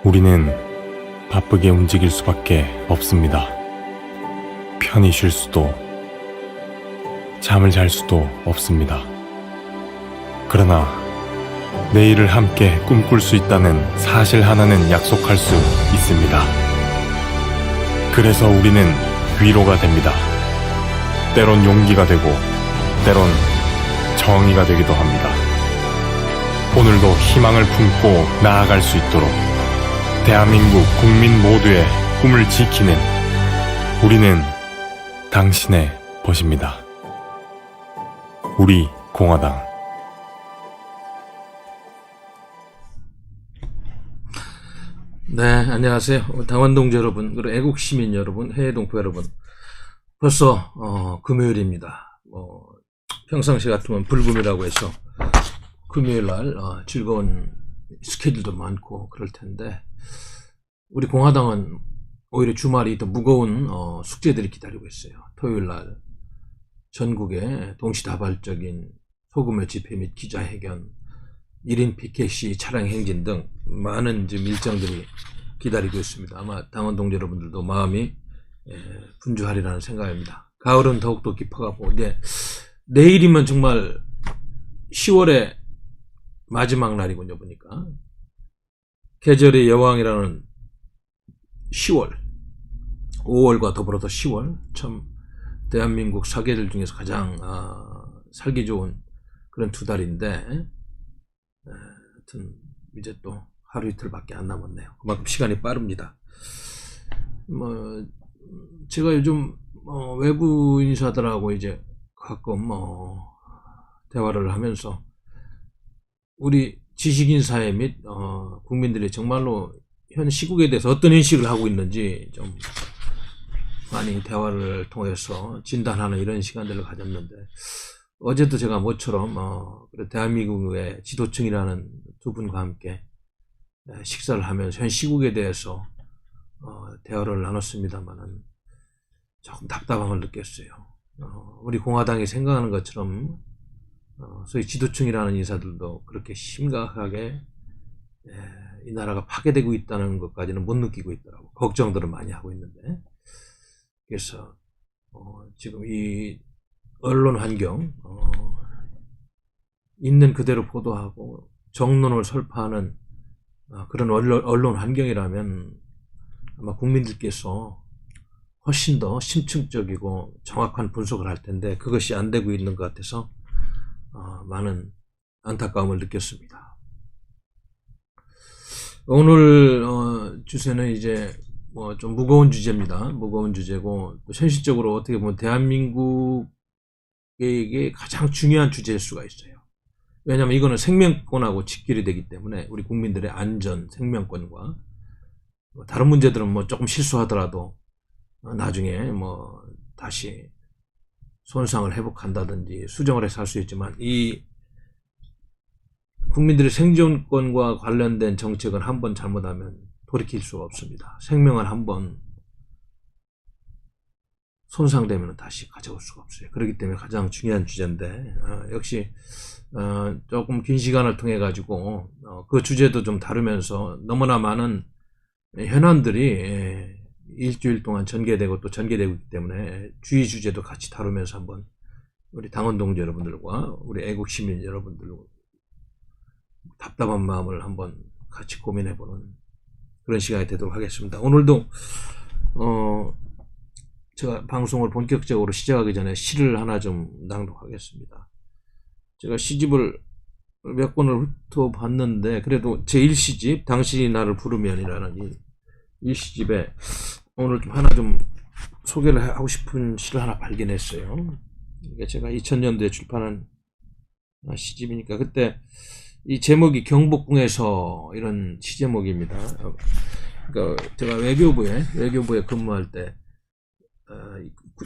우리는 바쁘게 움직일 수밖에 없습니다. 편히 쉴 수도, 잠을 잘 수도 없습니다. 그러나 내일을 함께 꿈꿀 수 있다는 사실 하나는 약속할 수 있습니다. 그래서 우리는 위로가 됩니다. 때론 용기가 되고, 때론 정의가 되기도 합니다. 오늘도 희망을 품고 나아갈 수 있도록 대한민국 국민 모두의 꿈을 지키는 우리는 당신의 벗입니다. 우리 공화당. 네, 안녕하세요. 당원동지 여러분, 그리고 애국시민 여러분, 해외 동포 여러분. 벌써 금요일입니다. 평상시 같으면 불금이라고 해서 금요일날 즐거운 스케줄도 많고 그럴 텐데, 우리 공화당은 오히려 주말이 더 무거운 숙제들이 기다리고 있어요. 토요일날 전국에 동시다발적인 소규모 집회 및 기자회견, 1인 피켓시, 차량 행진 등 많은 일정들이 기다리고 있습니다. 아마 당원동지 여러분들도 마음이 분주하리라는 생각입니다. 가을은 더욱더 깊어가고, 내일이면 정말 10월의 마지막 날이군요. 보니까 계절의 여왕이라는 10월, 5월과 더불어서 10월, 참 대한민국 사계절 중에서 가장 살기 좋은 그런 두 달인데, 하여튼 이제 또 하루 이틀밖에 안 남았네요. 그만큼 시간이 빠릅니다. 제가 요즘 외부 인사들하고 이제 가끔 대화를 하면서 우리 지식인사회 및 국민들이 정말로 현 시국에 대해서 어떤 인식을 하고 있는지 좀 많이 대화를 통해서 진단하는 이런 시간들을 가졌는데, 어제도 제가 모처럼 대한민국의 지도층이라는 두 분과 함께 식사를 하면서 현 시국에 대해서 대화를 나눴습니다만은 조금 답답함을 느꼈어요. 우리 공화당이 생각하는 것처럼 소위 지도층이라는 인사들도 그렇게 심각하게 이 나라가 파괴되고 있다는 것까지는 못 느끼고 있더라고. 걱정들을 많이 하고 있는데, 그래서 지금 이 언론 환경, 있는 그대로 보도하고 정론을 설파하는 그런 언론 환경이라면 아마 국민들께서 훨씬 더 심층적이고 정확한 분석을 할 텐데, 그것이 안 되고 있는 것 같아서 많은 안타까움을 느꼈습니다. 오늘 주제는 이제 좀 무거운 주제입니다. 무거운 주제고, 또 현실적으로 어떻게 보면 대한민국에게 가장 중요한 주제일 수가 있어요. 왜냐하면 이거는 생명권하고 직결이 되기 때문에 우리 국민들의 안전, 생명권과 다른 문제들은 조금 실수하더라도 나중에 다시 손상을 회복한다든지 수정을 해서 할 수 있지만, 이 국민들의 생존권과 관련된 정책은 한번 잘못하면 돌이킬 수가 없습니다. 생명을 한번 손상되면 다시 가져올 수가 없어요. 그렇기 때문에 가장 중요한 주제인데, 역시 조금 긴 시간을 통해 가지고 그 주제도 좀 다루면서 너무나 많은 현안들이 일주일 동안 전개되고 또 전개되고 있기 때문에 주의 주제도 같이 다루면서 한번 우리 당원동지 여러분들과 우리 애국 시민 여러분들 답답한 마음을 한번 같이 고민해보는 그런 시간이 되도록 하겠습니다. 오늘도 제가 방송을 본격적으로 시작하기 전에 시를 하나 좀 낭독하겠습니다. 제가 시집을 몇 권을 훑어봤는데, 그래도 제1시집 당신이 나를 부르면이라는 이 시집에 오늘 좀 하나 좀 소개를 하고 싶은 시를 하나 발견했어요. 이게 제가 2000년도에 출판한 시집이니까, 그때 이 제목이 경복궁에서 이런 시 제목입니다. 그러니까 제가 외교부에 근무할 때,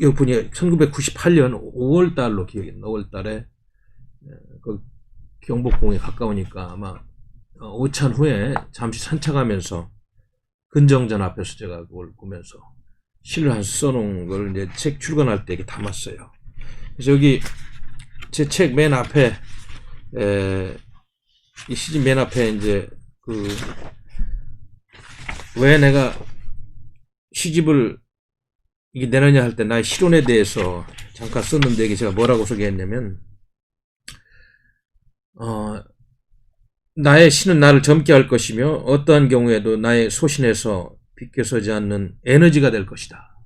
여기 보니 1998년 5월 달로 기억이 나. 5월 달에 그 경복궁에 가까우니까 아마 오찬 후에 잠시 산책하면서 근정전 앞에서 제가 그걸 보면서 시를 한 써놓은 걸 이제 책 출간할 때 이렇게 담았어요. 그래서 여기 제 책 맨 앞에 이 시집 맨 앞에 이제 그 왜 내가 시집을 이게 내느냐 할 때 나의 실론에 대해서 잠깐 썼는데 이게 제가 뭐라고 소개했냐면 나의 시는 나를 젊게 할 것이며 어떠한 경우에도 나의 소신에서 비껴서지 않는 에너지가 될 것이다.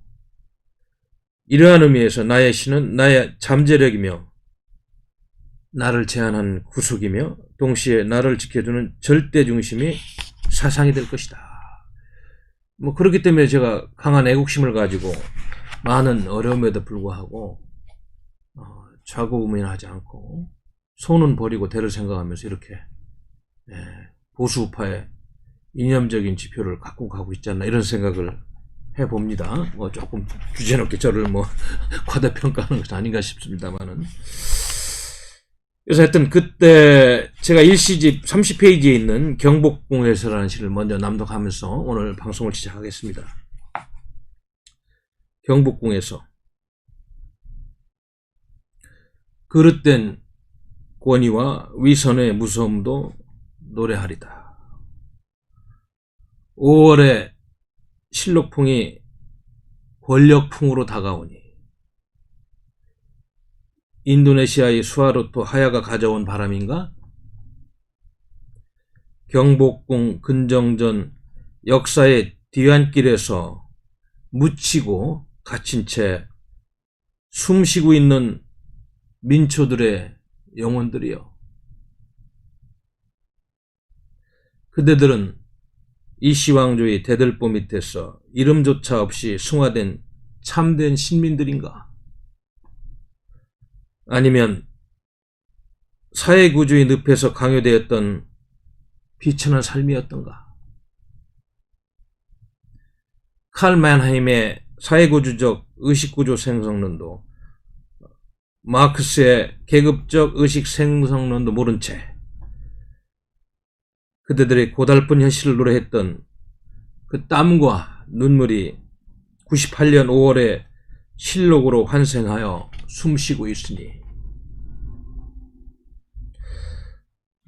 이러한 의미에서 나의 시는 나의 잠재력이며 나를 제한한 구속이며 동시에 나를 지켜주는 절대 중심이 사상이 될 것이다. 뭐 그렇기 때문에 제가 강한 애국심을 가지고 많은 어려움에도 불구하고 좌고우면하지 않고 손은 버리고 대를 생각하면서 이렇게 보수우파의 이념적인 지표를 갖고 가고 있지 않나 이런 생각을 해봅니다. 뭐 조금 주제넘게 저를 뭐 과대평가하는 것이 아닌가 싶습니다만은. 그래서 하여튼 그때 제가 일시집 30페이지에 있는 경복궁에서라는 시를 먼저 낭독하면서 오늘 방송을 시작하겠습니다. 경복궁에서 그릇된 권위와 위선의 무서움도 노래하리다. 5월에 실록풍이 권력풍으로 다가오니 인도네시아의 수하루토 하야가 가져온 바람인가? 경복궁 근정전 역사의 뒤안길에서 묻히고 갇힌 채 숨쉬고 있는 민초들의 영혼들이여. 그대들은 이시왕조의 대들보 밑에서 이름조차 없이 승화된 참된 신민들인가? 아니면 사회구조의 늪에서 강요되었던 비천한 삶이었던가? 칼 만하임의 사회구조적 의식구조 생성론도 마크스의 계급적 의식 생성론도 모른 채 그대들의 고달픈 현실을 노래했던 그 땀과 눈물이 98년 5월에 실록으로 환생하여 숨쉬고 있으니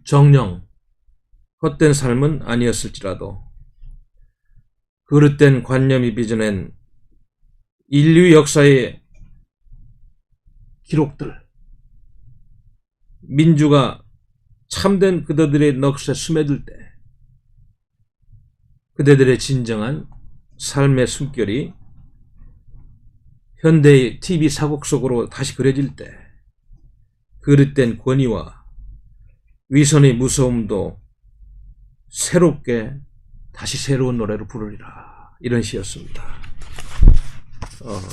정녕 헛된 삶은 아니었을지라도 그릇된 관념이 빚어낸 인류 역사의 기록들, 민주가 참된 그대들의 넋에 스며들 때 그대들의 진정한 삶의 숨결이 현대의 TV 사곡 속으로 다시 그려질 때 그릇된 권위와 위선의 무서움도 새롭게 다시 새로운 노래로 부르리라. 이런 시였습니다.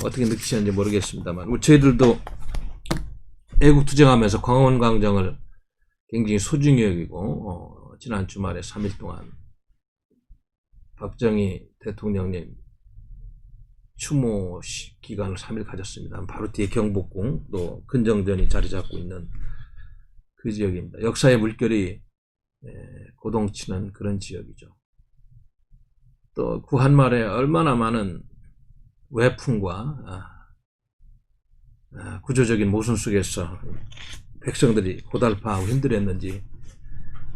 어떻게 느끼셨는지 모르겠습니다만 저희들도 애국투쟁하면서 광화문광장을 굉장히 소중히 여기고 지난 주말에 3일 동안 박정희 대통령님 추모 기간을 3일 가졌습니다. 바로 뒤에 경복궁 또 근정전이 자리 잡고 있는 그 지역입니다. 역사의 물결이 고동치는 그런 지역이죠. 또 구한말에 얼마나 많은 외풍과 구조적인 모순 속에서 백성들이 고달파하고 힘들었는지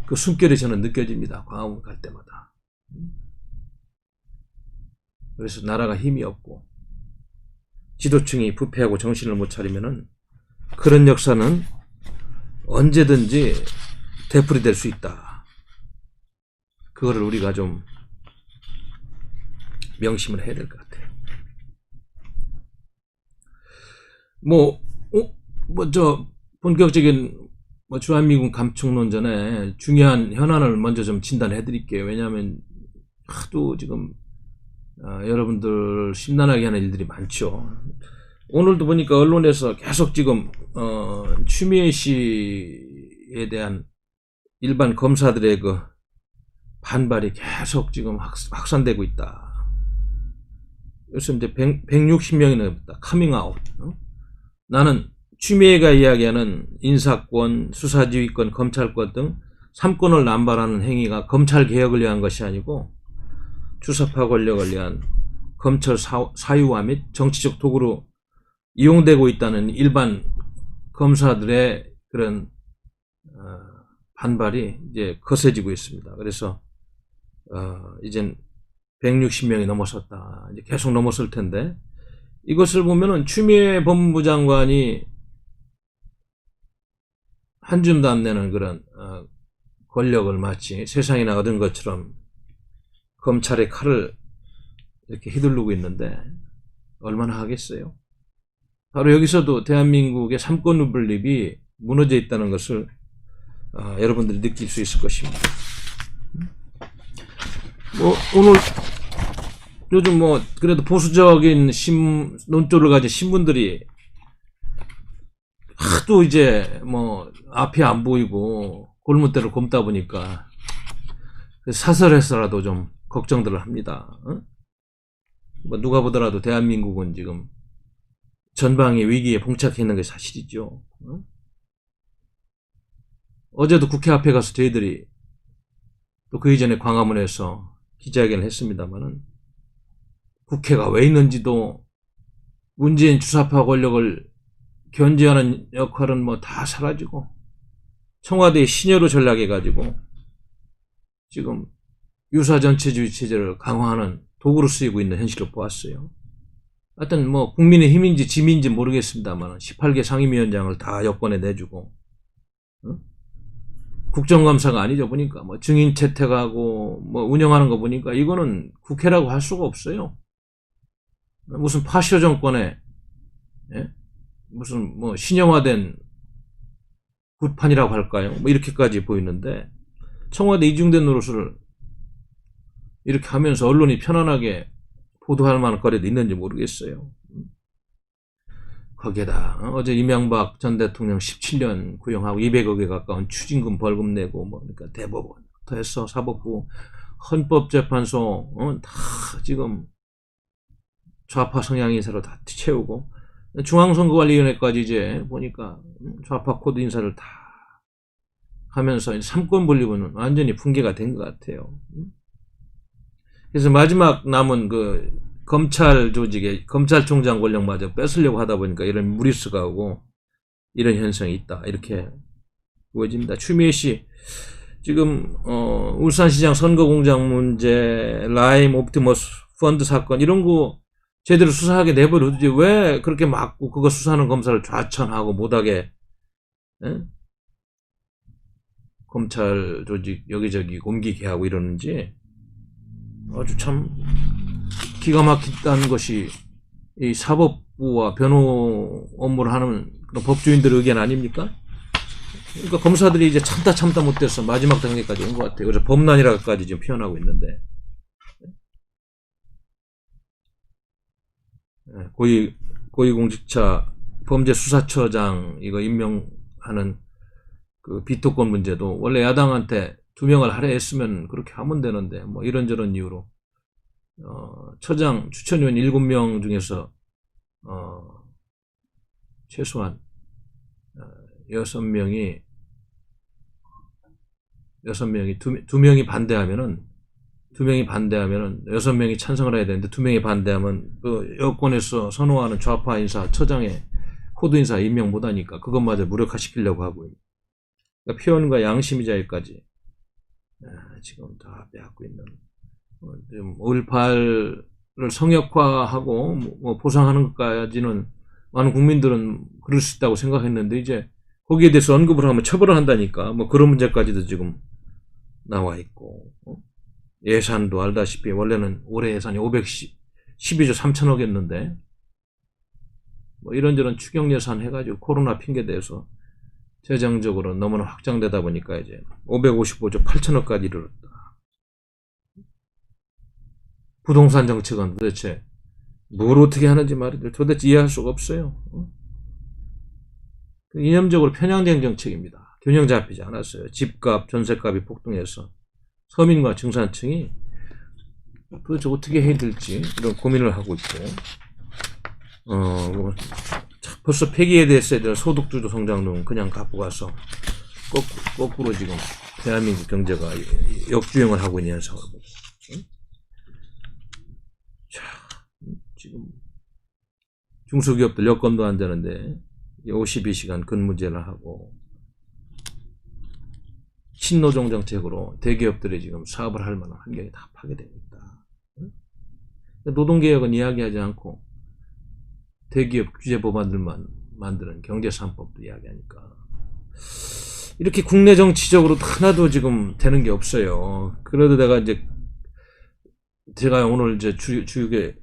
그 숨결이 저는 느껴집니다. 광화문 갈 때마다. 그래서 나라가 힘이 없고 지도층이 부패하고 정신을 못 차리면은 그런 역사는 언제든지 되풀이될 수 있다. 그거를 우리가 좀 명심을 해야 될 것 같아요. 본격적인 주한미군 감축론 전에 중요한 현안을 먼저 좀 진단해 드릴게요. 왜냐하면 하도 지금 여러분들 심란하게 하는 일들이 많죠. 오늘도 보니까 언론에서 계속 지금 추미애 씨에 대한 일반 검사들의 그 반발이 계속 지금 확산되고 있다. 그래서 이제 160명이 넘었다. 카밍아웃. 나는 추미애가 이야기하는 인사권, 수사지휘권, 검찰권 등 3권을 남발하는 행위가 검찰 개혁을 위한 것이 아니고 주사파 권력을 위한 검찰 사유화 및 정치적 도구로 이용되고 있다는 일반 검사들의 그런 반발이 이제 거세지고 있습니다. 그래서 이젠 160명이 넘었었다. 이제 계속 넘었을 텐데, 이것을 보면은 추미애 법무부 장관이 한 줌도 안 내는 그런 권력을 마치 세상이나 얻은 것처럼 검찰의 칼을 이렇게 휘두르고 있는데 얼마나 하겠어요? 바로 여기서도 대한민국의 삼권 분립이 무너져 있다는 것을 여러분들이 느낄 수 있을 것입니다. 오늘 요즘 그래도 보수적인 논조를 가진 신문들이 하도 이제 앞이 안 보이고 골문대를 굼다 보니까 사설에서라도 좀 걱정들을 합니다. 누가 보더라도 대한민국은 지금 전방의 위기에 봉착해 있는 게 사실이죠. 어제도 국회 앞에 가서 저희들이 또 그 이전에 광화문에서 기자회견을 했습니다만은 국회가 왜 있는지도 문재인 주사파 권력을 견제하는 역할은 다 사라지고 청와대의 신여로 전락해가지고 지금 유사전체주의 체제를 강화하는 도구로 쓰이고 있는 현실을 보았어요. 하여튼 국민의 힘인지 짐인지 모르겠습니다만 18개 상임위원장을 다 여권에 내주고 국정감사가 아니죠. 보니까 증인 채택하고 운영하는 거 보니까 이거는 국회라고 할 수가 없어요. 무슨 파쇼 정권의 무슨 신형화된 굿판이라고 할까요? 이렇게까지 보이는데 청와대 이중된 노릇을 이렇게 하면서 언론이 편안하게 보도할 만한 거리도 있는지 모르겠어요. 거기에다 어제 이명박 전 대통령 17년 구형하고 200억에 가까운 추징금 벌금 내고 그러니까 대법원부터 해서 사법부, 헌법재판소 다 지금 좌파 성향 인사로 다 채우고 중앙선거관리위원회까지 이제 보니까 좌파 코드 인사를 다 하면서 삼권 분립은 완전히 붕괴가 된 것 같아요. 그래서 마지막 남은 검찰 조직의 검찰총장 권력마저 뺏으려고 하다 보니까 이런 무리수가 오고 이런 현상이 있다. 이렇게 보여집니다. 추미애 씨 지금 울산시장 선거공작 문제, 라임 옵티머스 펀드 사건 이런 거 제대로 수사하게 내버려두지 왜 그렇게 막고 그거 수사하는 검사를 좌천하고 못하게 검찰 조직 여기저기 옮기게 하고 이러는지 아주 참 기가 막히다는 것이 이 사법부와 변호 업무를 하는 그런 법조인들의 의견 아닙니까? 그러니까 검사들이 이제 참다 못해서 마지막 단계까지 온 것 같아요. 그래서 범란이라고까지 지금 표현하고 있는데 고위공직자 범죄수사처장 이거 임명하는 그 비토권 문제도 원래 야당한테 2명을 할애했으면 그렇게 하면 되는데 이런저런 이유로 처장 추천위원 7명 중에서 최소한 6명이 2명이 반대하면은 6명이 찬성을 해야 되는데 2명이 반대하면 그 여권에서 선호하는 좌파 인사 처장의 코드 인사 임명 못하니까 그것마저 무력화시키려고 하고 그러니까 표현과 양심의 자유까지 지금 다 빼앗고 있는 좀 5.18을 성역화하고 보상하는 것까지는 많은 국민들은 그럴 수 있다고 생각했는데 이제 거기에 대해서 언급을 하면 처벌을 한다니까 그런 문제까지도 지금 나와 있고 예산도 알다시피 원래는 올해 예산이 512조 3천억이었는데 이런저런 추경 예산 해가지고 코로나 핑계 대서 재정적으로 너무나 확장되다 보니까 이제 555조 8천억까지 이르렀다. 부동산 정책은 도대체 뭘 어떻게 하는지 말이죠. 도대체 이해할 수가 없어요. 이념적으로 편향된 정책입니다. 균형 잡히지 않았어요. 집값, 전세값이 폭등해서 서민과 중산층이 도대체 어떻게 해야 될지 이런 고민을 하고 있고 벌써 폐기에 대해서 소득주도 성장론 그냥 갖고 가서 거꾸로 지금 대한민국 경제가 역주행을 하고 있는 현상을 보고 지금 중소기업들 여건도 안 되는데 52시간 근무제를 하고 친노종 정책으로 대기업들이 지금 사업을 할 만한 환경이 다 파괴되고 있다. 노동개혁은 이야기하지 않고 대기업 규제 법안들만 만드는 경제 3법도 이야기하니까 이렇게 국내 정치적으로 하나도 지금 되는 게 없어요. 그래도 제가 오늘 이제 주육에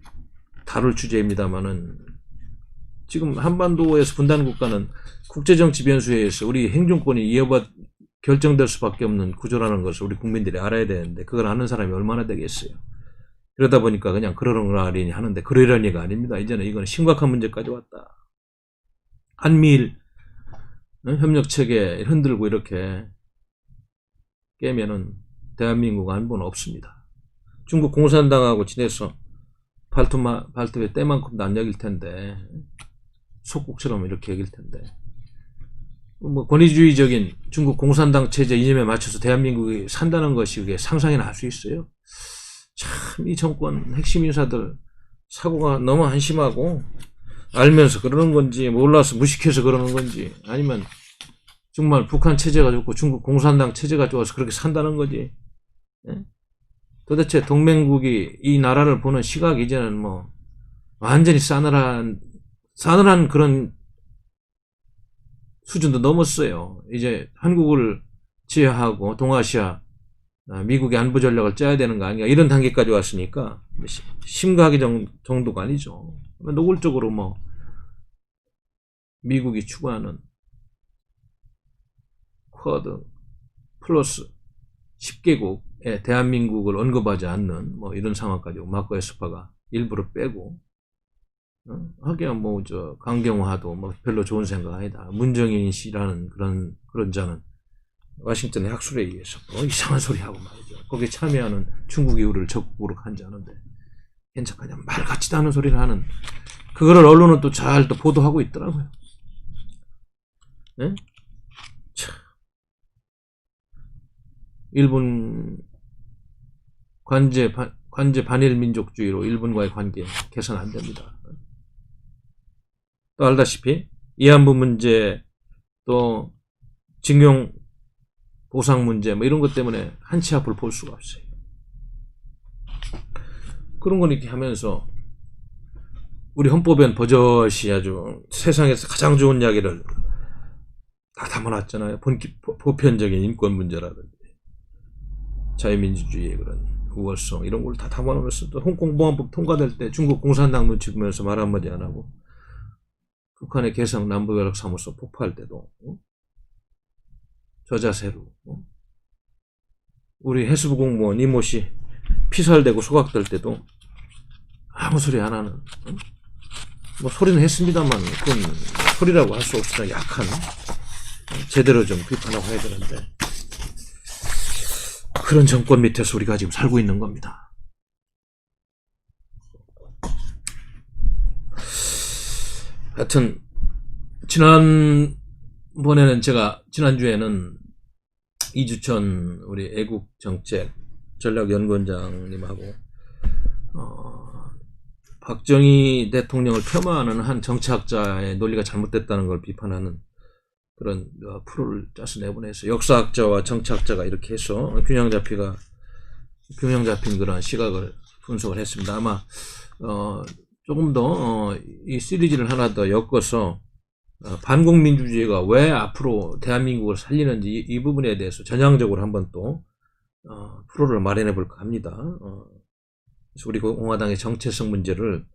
다룰 주제입니다만은 지금 한반도에서 분단 국가는 국제정치 변수에 의해서 우리 행정권이 결정될 수밖에 없는 구조라는 것을 우리 국민들이 알아야 되는데 그걸 아는 사람이 얼마나 되겠어요. 그러다 보니까 그냥 그러려니 하는데 그러려니가 아닙니다. 이제는 이건 심각한 문제까지 왔다. 한미일 협력체계 흔들고 이렇게 깨면은 대한민국 안보는 없습니다. 중국 공산당하고 지내서 발톱에 때만큼도 안 여길 텐데 속국처럼 이렇게 여길 텐데 뭐 권위주의적인 중국 공산당 체제 이념에 맞춰서 대한민국이 산다는 것이 그게 상상이나 할 수 있어요? 참 이 정권 핵심 인사들 사고가 너무 한심하고 알면서 그러는 건지 몰라서 무식해서 그러는 건지 아니면 정말 북한 체제가 좋고 중국 공산당 체제가 좋아서 그렇게 산다는 거지. 예? 도대체 동맹국이 이 나라를 보는 시각이 이제는 뭐 완전히 싸늘한 그런 수준도 넘었어요. 이제 한국을 제외하고 동아시아 미국의 안보 전략을 짜야 되는 거 아닌가 이런 단계까지 왔으니까 심각하게 정도가 아니죠. 노골적으로 뭐 미국이 추구하는 쿼드 플러스 10개국에 대한민국을 언급하지 않는 뭐 이런 상황까지 마크 에스파가 일부러 빼고 하기야 뭐 강경화도 뭐 별로 좋은 생각 아니다. 문정인 씨라는 그런 자는 워싱턴의 학술에 의해서 뭐 이상한 소리 하고 말이죠. 거기에 참여하는 중국 이후를 적극으로 간주하는데 괜찮냐 말 같지도 않은 소리를 하는 그거를 언론은 또 잘 또 보도하고 있더라고요. 네? 참. 일본 관제 반일 민족주의로 일본과의 관계 개선 안 됩니다. 또 알다시피 위안부 문제 또 징용 보상 문제 뭐 이런 것 때문에 한치 앞을 볼 수가 없어요. 그런 건 이렇게 하면서 우리 헌법엔 버젓이 아주 세상에서 가장 좋은 이야기를 다 담아놨잖아요. 보편적인 인권 문제라든지 자유민주주의의 그런 우월성 이런 걸 다 담아놓으면서 또 홍콩보안법 통과될 때 중국 공산당 눈치 보면서 말 한마디 안 하고 북한의 개성 남부연락사무소 폭파할 때도 저 자세로 우리 해수부 공무원 이모씨 피살되고 소각될 때도 아무 소리 안 하는 뭐 소리는 했습니다만 그건 소리라고 할 수 없으나 약한 제대로 좀 비판하고 해야 되는데 그런 정권 밑에서 우리가 지금 살고 있는 겁니다. 하여튼 지난주에는 이주천 우리 애국정책 전략연구원장님하고 박정희 대통령을 폄하하는 한 정치학자의 논리가 잘못됐다는 걸 비판하는 그런 프로를 짜서 내보내서 역사학자와 정치학자가 이렇게 해서 균형 잡힌 그런 시각을 분석을 했습니다. 아마 조금 더 이 시리즈를 하나 더 엮어서 반국민주주의가 왜 앞으로 대한민국을 살리는지 이 부분에 대해서 전향적으로 한번 또 프로를 마련해 볼까 합니다. 그래서 우리 공화당의 정체성 문제를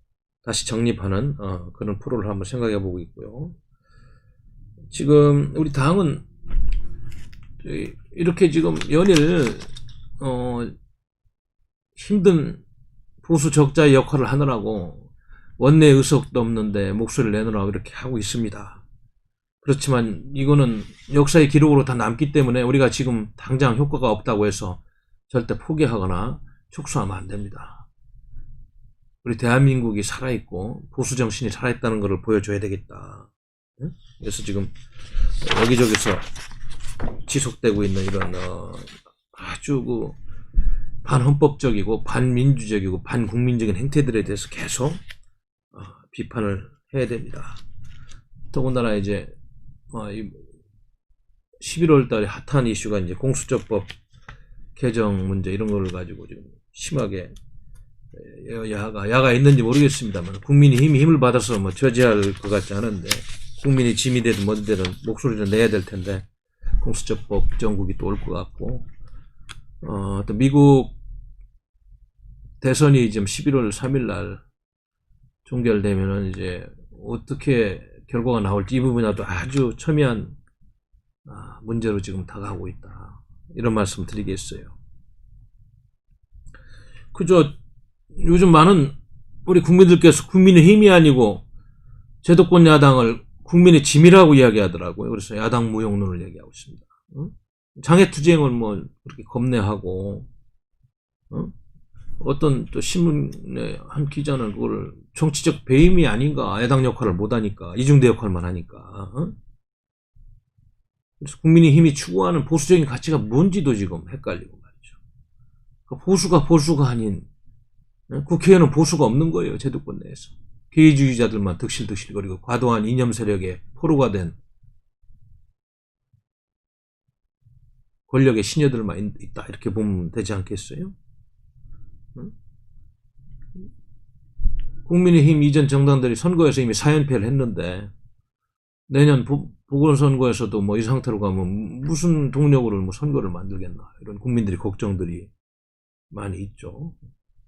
다시 정립하는 그런 프로를 한번 생각해 보고 있고요. 지금 우리 당은 이렇게 지금 연일 힘든 보수 적자의 역할을 하느라고 원내 의석도 없는데 목소리를 내느라고 이렇게 하고 있습니다. 그렇지만 이거는 역사의 기록으로 다 남기 때문에 우리가 지금 당장 효과가 없다고 해서 절대 포기하거나 축소하면 안 됩니다. 우리 대한민국이 살아있고 보수 정신이 살아있다는 것을 보여줘야 되겠다. 그래서 지금 여기저기서 지속되고 있는 이런 아주 반헌법적이고 반민주적이고 반국민적인 행태들에 대해서 계속 비판을 해야 됩니다. 더군다나 이제 11월 달에 핫한 이슈가 이제 공수처법 개정 문제 이런 걸 가지고 지금 심하게 야가 있는지 모르겠습니다만 국민이 힘을 받아서 뭐 저지할 것 같지 않은데 국민이 짐이 되든 뭐든 되든 목소리를 내야 될 텐데 공수처법 정국이 또 올 것 같고 또 미국 대선이 지금 11월 3일 날 종결되면은 이제 어떻게 결과가 나올지 이 부분이라도 아주 첨예한 문제로 지금 다가오고 있다. 이런 말씀 드리겠어요. 그저 요즘 많은 우리 국민들께서 국민의 힘이 아니고 제도권 야당을 국민의 짐이라고 이야기하더라고요. 그래서 야당 무용론을 얘기하고 있습니다. 장애투쟁을 뭐 그렇게 겁내하고 어떤 또 신문의 한 기자는 그걸 정치적 배임이 아닌가, 야당 역할을 못하니까 이중대 역할만 하니까. 그래서 국민의힘이 추구하는 보수적인 가치가 뭔지도 지금 헷갈리고 말이죠. 보수가 아닌 국회에는 보수가 없는 거예요. 제도권 내에서 개의주의자들만 득실득실거리고 과도한 이념 세력에 포로가 된 권력의 시녀들만 있다 이렇게 보면 되지 않겠어요? 국민의힘 이전 정당들이 선거에서 이미 4연패를 했는데 내년 보궐선거에서도 뭐 이 상태로 가면 무슨 동력으로 뭐 선거를 만들겠나 이런 국민들이 걱정들이 많이 있죠.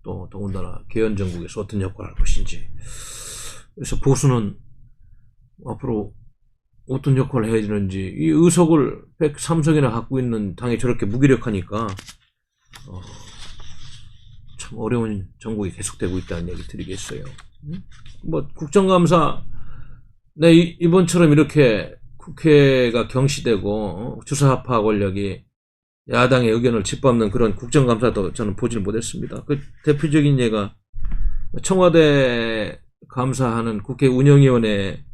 또 더군다나 개헌정국에서 어떤 역할을 할 것인지. 그래서 보수는 앞으로 어떤 역할을 해야 되는지, 이 의석을 103석이나 갖고 있는 당이 저렇게 무기력하니까 참 어려운 정국이 계속되고 있다는 얘기 드리겠어요. 뭐 국정감사 이번처럼 이렇게 국회가 경시되고 주사파 권력이 야당의 의견을 짓밟는 그런 국정감사도 저는 보질 못했습니다. 그 대표적인 예가 청와대 감사하는 국회 운영위원회,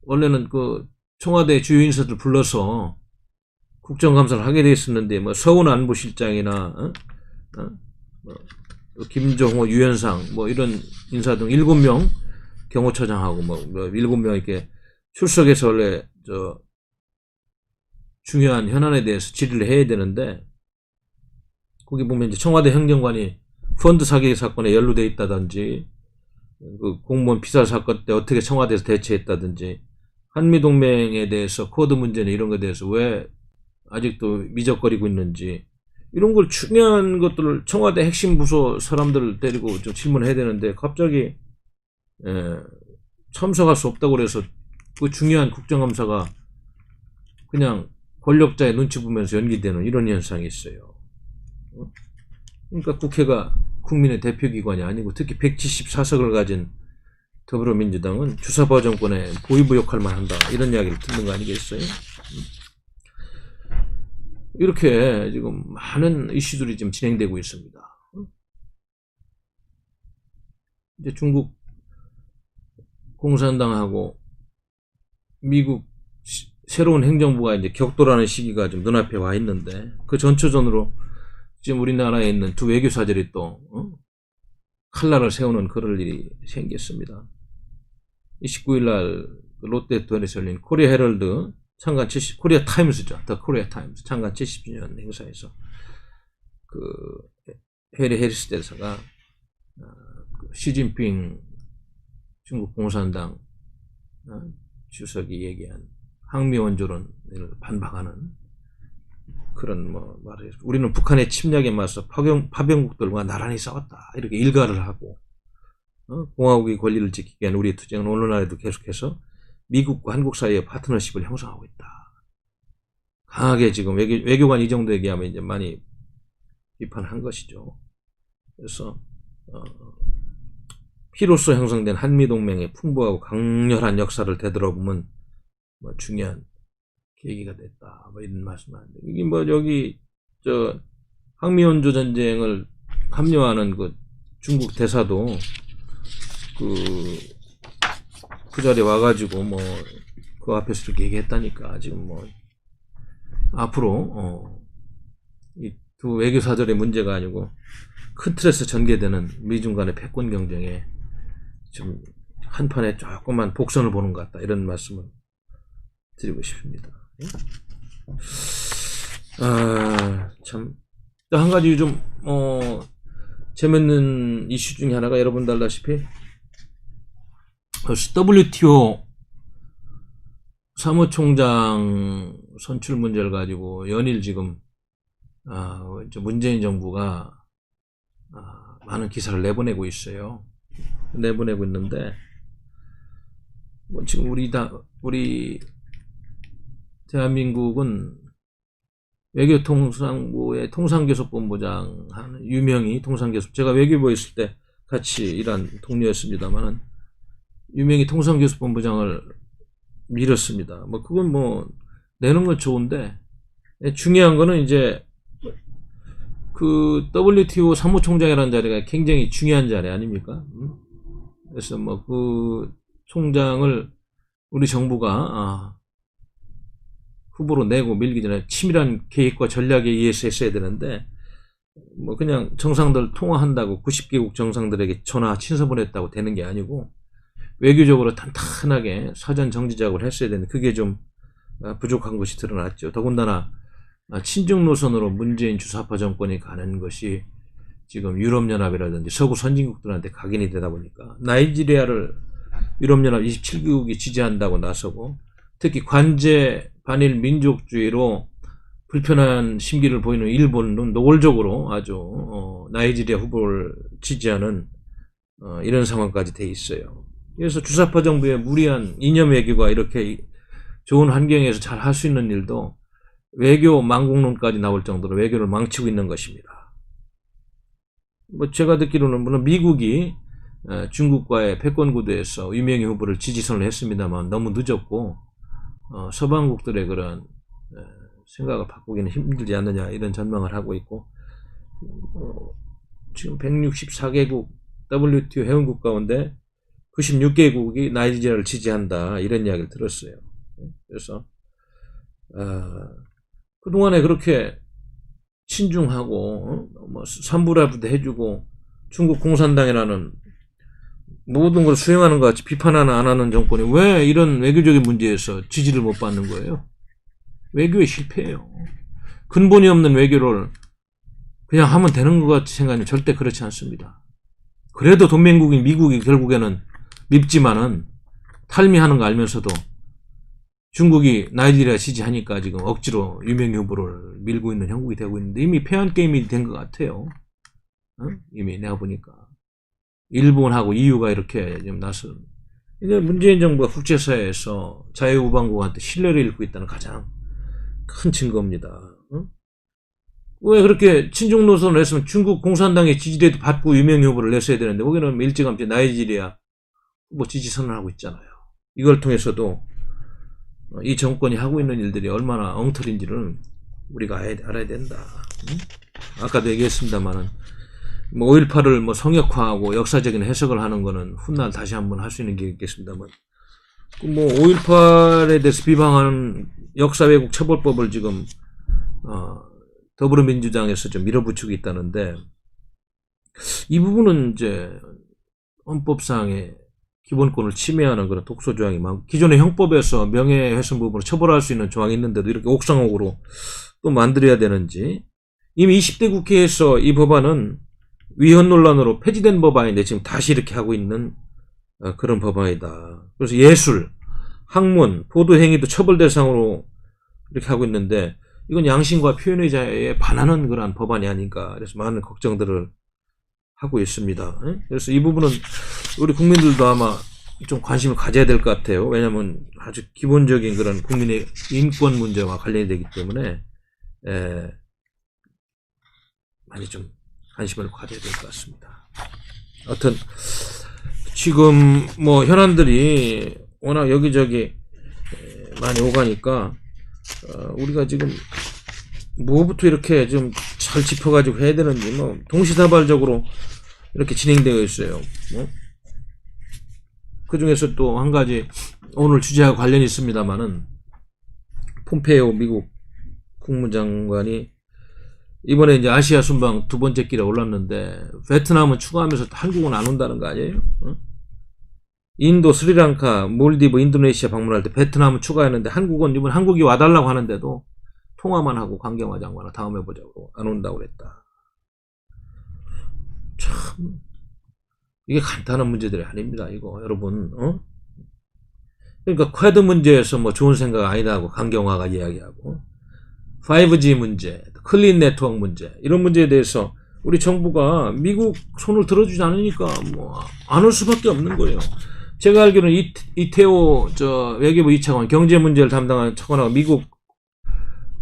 원래는 그 청와대 주요 인사들 불러서 국정감사를 하게 돼 있었는데 뭐 서훈 안보실장이나 뭐 김종호 유현상 뭐 이런 인사 등 7명 경호처장하고 뭐 7명 이렇게 출석해서 원래 중요한 현안에 대해서 질의를 해야 되는데 거기 보면 이제 청와대 행정관이 펀드 사기 사건에 연루돼 있다든지 그 공무원 피살 사건 때 어떻게 청와대에서 대처했다든지 한미동맹에 대해서 코드 문제는 이런 것에 대해서 왜 아직도 미적거리고 있는지 이런 걸 중요한 것들을 청와대 핵심 부서 사람들을 데리고 좀 질문해야 되는데 갑자기 참석할 수 없다고 그래서 그 중요한 국정감사가 그냥 권력자의 눈치 보면서 연기되는 이런 현상이 있어요. 그러니까 국회가 국민의 대표기관이 아니고 특히 174석을 가진 더불어민주당은 주사파 정권의 보위부 역할만 한다 이런 이야기를 듣는 거 아니겠어요? 이렇게 지금 많은 이슈들이 지금 진행되고 있습니다. 이제 중국 공산당하고 미국 새로운 행정부가 이제 격돌하는 시기가 좀 눈앞에 와 있는데 그 전초전으로 지금 우리나라에 있는 두 외교사들이 또 칼날을 세우는 그럴 일이 생겼습니다. 29일 날 롯데호텔에서 열린 코리아 헤럴드 창간 70, 코리아 타임스죠. 더 코리아 타임스 창간 70주년 행사에서 그 해리 해리스 대사가 시진핑 중국 공산당 주석이 얘기한 항미 원조론을 반박하는 그런 뭐 말을 해서 우리는 북한의 침략에 맞서 파병국들과 나란히 싸웠다 이렇게 일가를 하고 공화국의 권리를 지키기 위한 우리의 투쟁은 오늘날에도 계속해서 미국과 한국 사이의 파트너십을 형성하고 있다. 강하게 지금 외교관 이 정도 얘기하면 이제 많이 비판한 것이죠. 그래서 피로써 형성된 한미동맹의 풍부하고 강렬한 역사를 되돌아보면 뭐 중요한 계기가 됐다. 뭐 이런 말씀하는데 이게 뭐 여기 항미원조 전쟁을 합류하는 그 중국 대사도 그 자리에 와가지고 뭐 그 앞에서 이렇게 얘기했다니까 지금 뭐 앞으로 이 두 외교사들의 문제가 아니고 큰 틀에서 전개되는 미중 간의 패권 경쟁에 좀 한판에 조금만 복선을 보는 것 같다 이런 말씀을 드리고 싶습니다. 참 또 한 가지 좀 재밌는 이슈 중에 하나가 여러분도 알다시피 WTO 사무총장 선출 문제를 가지고 연일 지금 문재인 정부가 많은 기사를 내보내고 있어요. 내보내고 있는데 지금 우리 대한민국은 외교통상부의 통상교섭본부장 하는 유명희 통상교섭, 제가 외교부에 있을 때 같이 일한 동료였습니다만은 유명희 통상교섭본부장을 밀었습니다. 뭐 그건 뭐 내는 건 좋은데 중요한 거는 이제 그 WTO 사무총장이라는 자리가 굉장히 중요한 자리 아닙니까? 그래서 뭐 그 총장을 우리 정부가 후보로 내고 밀기 전에 치밀한 계획과 전략에 의해서 했어야 되는데 뭐 그냥 정상들 통화한다고 90개국 정상들에게 전화 친서 보냈다고 되는 게 아니고 외교적으로 탄탄하게 사전 정지 작업을 했어야 되는데 그게 좀 부족한 것이 드러났죠. 더군다나 친중 노선으로 문재인 주사파 정권이 가는 것이 지금 유럽연합이라든지 서구 선진국들한테 각인이 되다 보니까 나이지리아를 유럽연합 27개국이 지지한다고 나서고 특히 관제 반일 민족주의로 불편한 심기를 보이는 일본은 노골적으로 아주 나이지리아 후보를 지지하는 이런 상황까지 돼 있어요. 그래서 주사파 정부의 무리한 이념 외교가 이렇게 좋은 환경에서 잘 할 수 있는 일도 외교 망국론까지 나올 정도로 외교를 망치고 있는 것입니다. 뭐 제가 듣기로는 물론 미국이 중국과의 패권 구도에서 유명희 후보를 지지선을 했습니다만 너무 늦었고 서방국들의 그런 생각을 바꾸기는 힘들지 않느냐 이런 전망을 하고 있고 지금 164개국 WTO 회원국 가운데 96개국이 나이지리아를 지지한다 이런 이야기를 들었어요. 그래서 그동안에 그렇게 친중하고 뭐 삼부라부도 해주고 중국 공산당이라는 모든 걸 수행하는 것 같이 비판하는 안 하는 정권이 왜 이런 외교적인 문제에서 지지를 못 받는 거예요? 외교에 실패해요. 근본이 없는 외교를 그냥 하면 되는 것 같이 생각하면 절대 그렇지 않습니다. 그래도 동맹국인 미국이 결국에는 밉지만은 탈미하는 거 알면서도 중국이 나이지리아 지지하니까 지금 억지로 유명희 후보를 밀고 있는 형국이 되고 있는데 이미 패한 게임이 된 것 같아요. 이미 내가 보니까 일본하고 EU가 이렇게 좀 나선 이제 문재인 정부가 국제사회에서 자유우방국한테 신뢰를 잃고 있다는 가장 큰 증거입니다. 왜 그렇게 친중 노선을 했으면 중국 공산당의 지지라도 받고 유명희 후보를 냈어야 되는데 거기는 일찌감치 나이지리아 후보 지지선을 하고 있잖아요. 이걸 통해서도 이 정권이 하고 있는 일들이 얼마나 엉터리인지를 우리가 알아야 된다. 아까도 얘기했습니다만은 뭐 5.18을 뭐 성역화하고 역사적인 해석을 하는 거는 훗날 다시 한번 할 수 있는 게 있겠습니다만 뭐 5.18에 대해서 비방하는 역사 왜곡 처벌법을 지금 더불어민주당에서 좀 밀어붙이고 있다는데 이 부분은 이제 헌법상의 기본권을 침해하는 그런 독소 조항이 많고 기존의 형법에서 명예훼손 부분을 처벌할 수 있는 조항이 있는데도 이렇게 옥상옥으로 또 만들어야 되는지 이미 20대 국회에서 이 법안은 위헌 논란으로 폐지된 법안인데 지금 다시 이렇게 하고 있는 그런 법안이다. 그래서 예술, 학문, 보도 행위도 처벌 대상으로 이렇게 하고 있는데 이건 양심과 표현의 자유에 반하는 그런 법안이 아닌가. 그래서 많은 걱정들을 하고 있습니다. 그래서 이 부분은 우리 국민들도 아마 좀 관심을 가져야 될 것 같아요. 왜냐하면 아주 기본적인 그런 국민의 인권 문제와 관련이 되기 때문에 많이 좀 관심을 가져야 될 것 같습니다. 하여튼 지금 뭐 현안들이 워낙 여기저기 많이 오가니까 우리가 지금 뭐부터 이렇게 좀 잘 짚어가지고 해야 되는지 뭐 동시다발적으로 이렇게 진행되어 있어요. 그 중에서 또 한 가지 오늘 주제와 관련이 있습니다만은 폼페이오 미국 국무장관이 이번에 이제 아시아 순방 두 번째 길에 올랐는데 베트남은 추가하면서 한국은 안 온다는 거 아니에요? 인도, 스리랑카, 몰디브, 인도네시아 방문할 때 베트남은 추가했는데 한국은 이번 한국이 와달라고 하는데도 통화만 하고 관계와 장관은 다음에 보자고 안 온다고 그랬다. 참 이게 간단한 문제들이 아닙니다. 이거 여러분. 그러니까 쿼드 문제에서 뭐 좋은 생각 아니다 하고 강경화가 이야기하고 5G 문제, 클린 네트워크 문제 이런 문제에 대해서 우리 정부가 미국 손을 들어주지 않으니까 뭐 안 올 수밖에 없는 거예요. 제가 알기로는 이태호 외교부 2차관 경제 문제를 담당한 차관하고 미국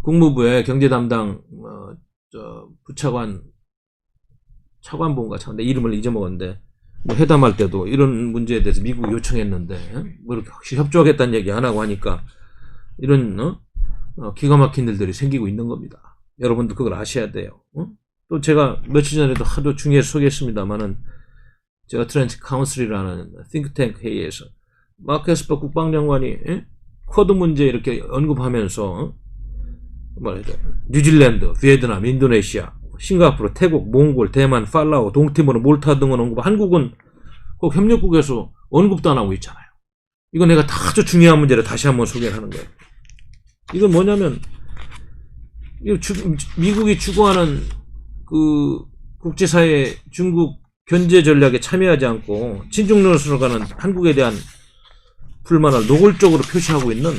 국무부의 경제 담당 부차관 차관본가 내 이름을 잊어먹었는데 뭐 회담할 때도 이런 문제에 대해서 미국이 요청했는데 뭐 이렇게 협조하겠다는 얘기 안 하고 하니까 이런 기가 막힌 일들이 생기고 있는 겁니다. 여러분도 그걸 아셔야 돼요. 또 제가 며칠 전에도 하도 중요해서 소개했습니다만은 제가 트렌치 카운슬이라는 띵크탱크 회의에서 마크 에스퍼 국방장관이 쿼드 문제 이렇게 언급하면서 뉴질랜드, 비에트남, 인도네시아, 싱가포르, 태국, 몽골, 대만, 팔라우, 동티모르, 몰타 등을 언급. 한국은 꼭 협력국에서 언급도 안 하고 있잖아요. 이거 내가 아주 중요한 문제를 다시 한번 소개를 하는 거예요. 이건 뭐냐면 미국이 추구하는 그 국제사회 중국 견제 전략에 참여하지 않고 친중 노릇으로 가는 한국에 대한 불만을 노골적으로 표시하고 있는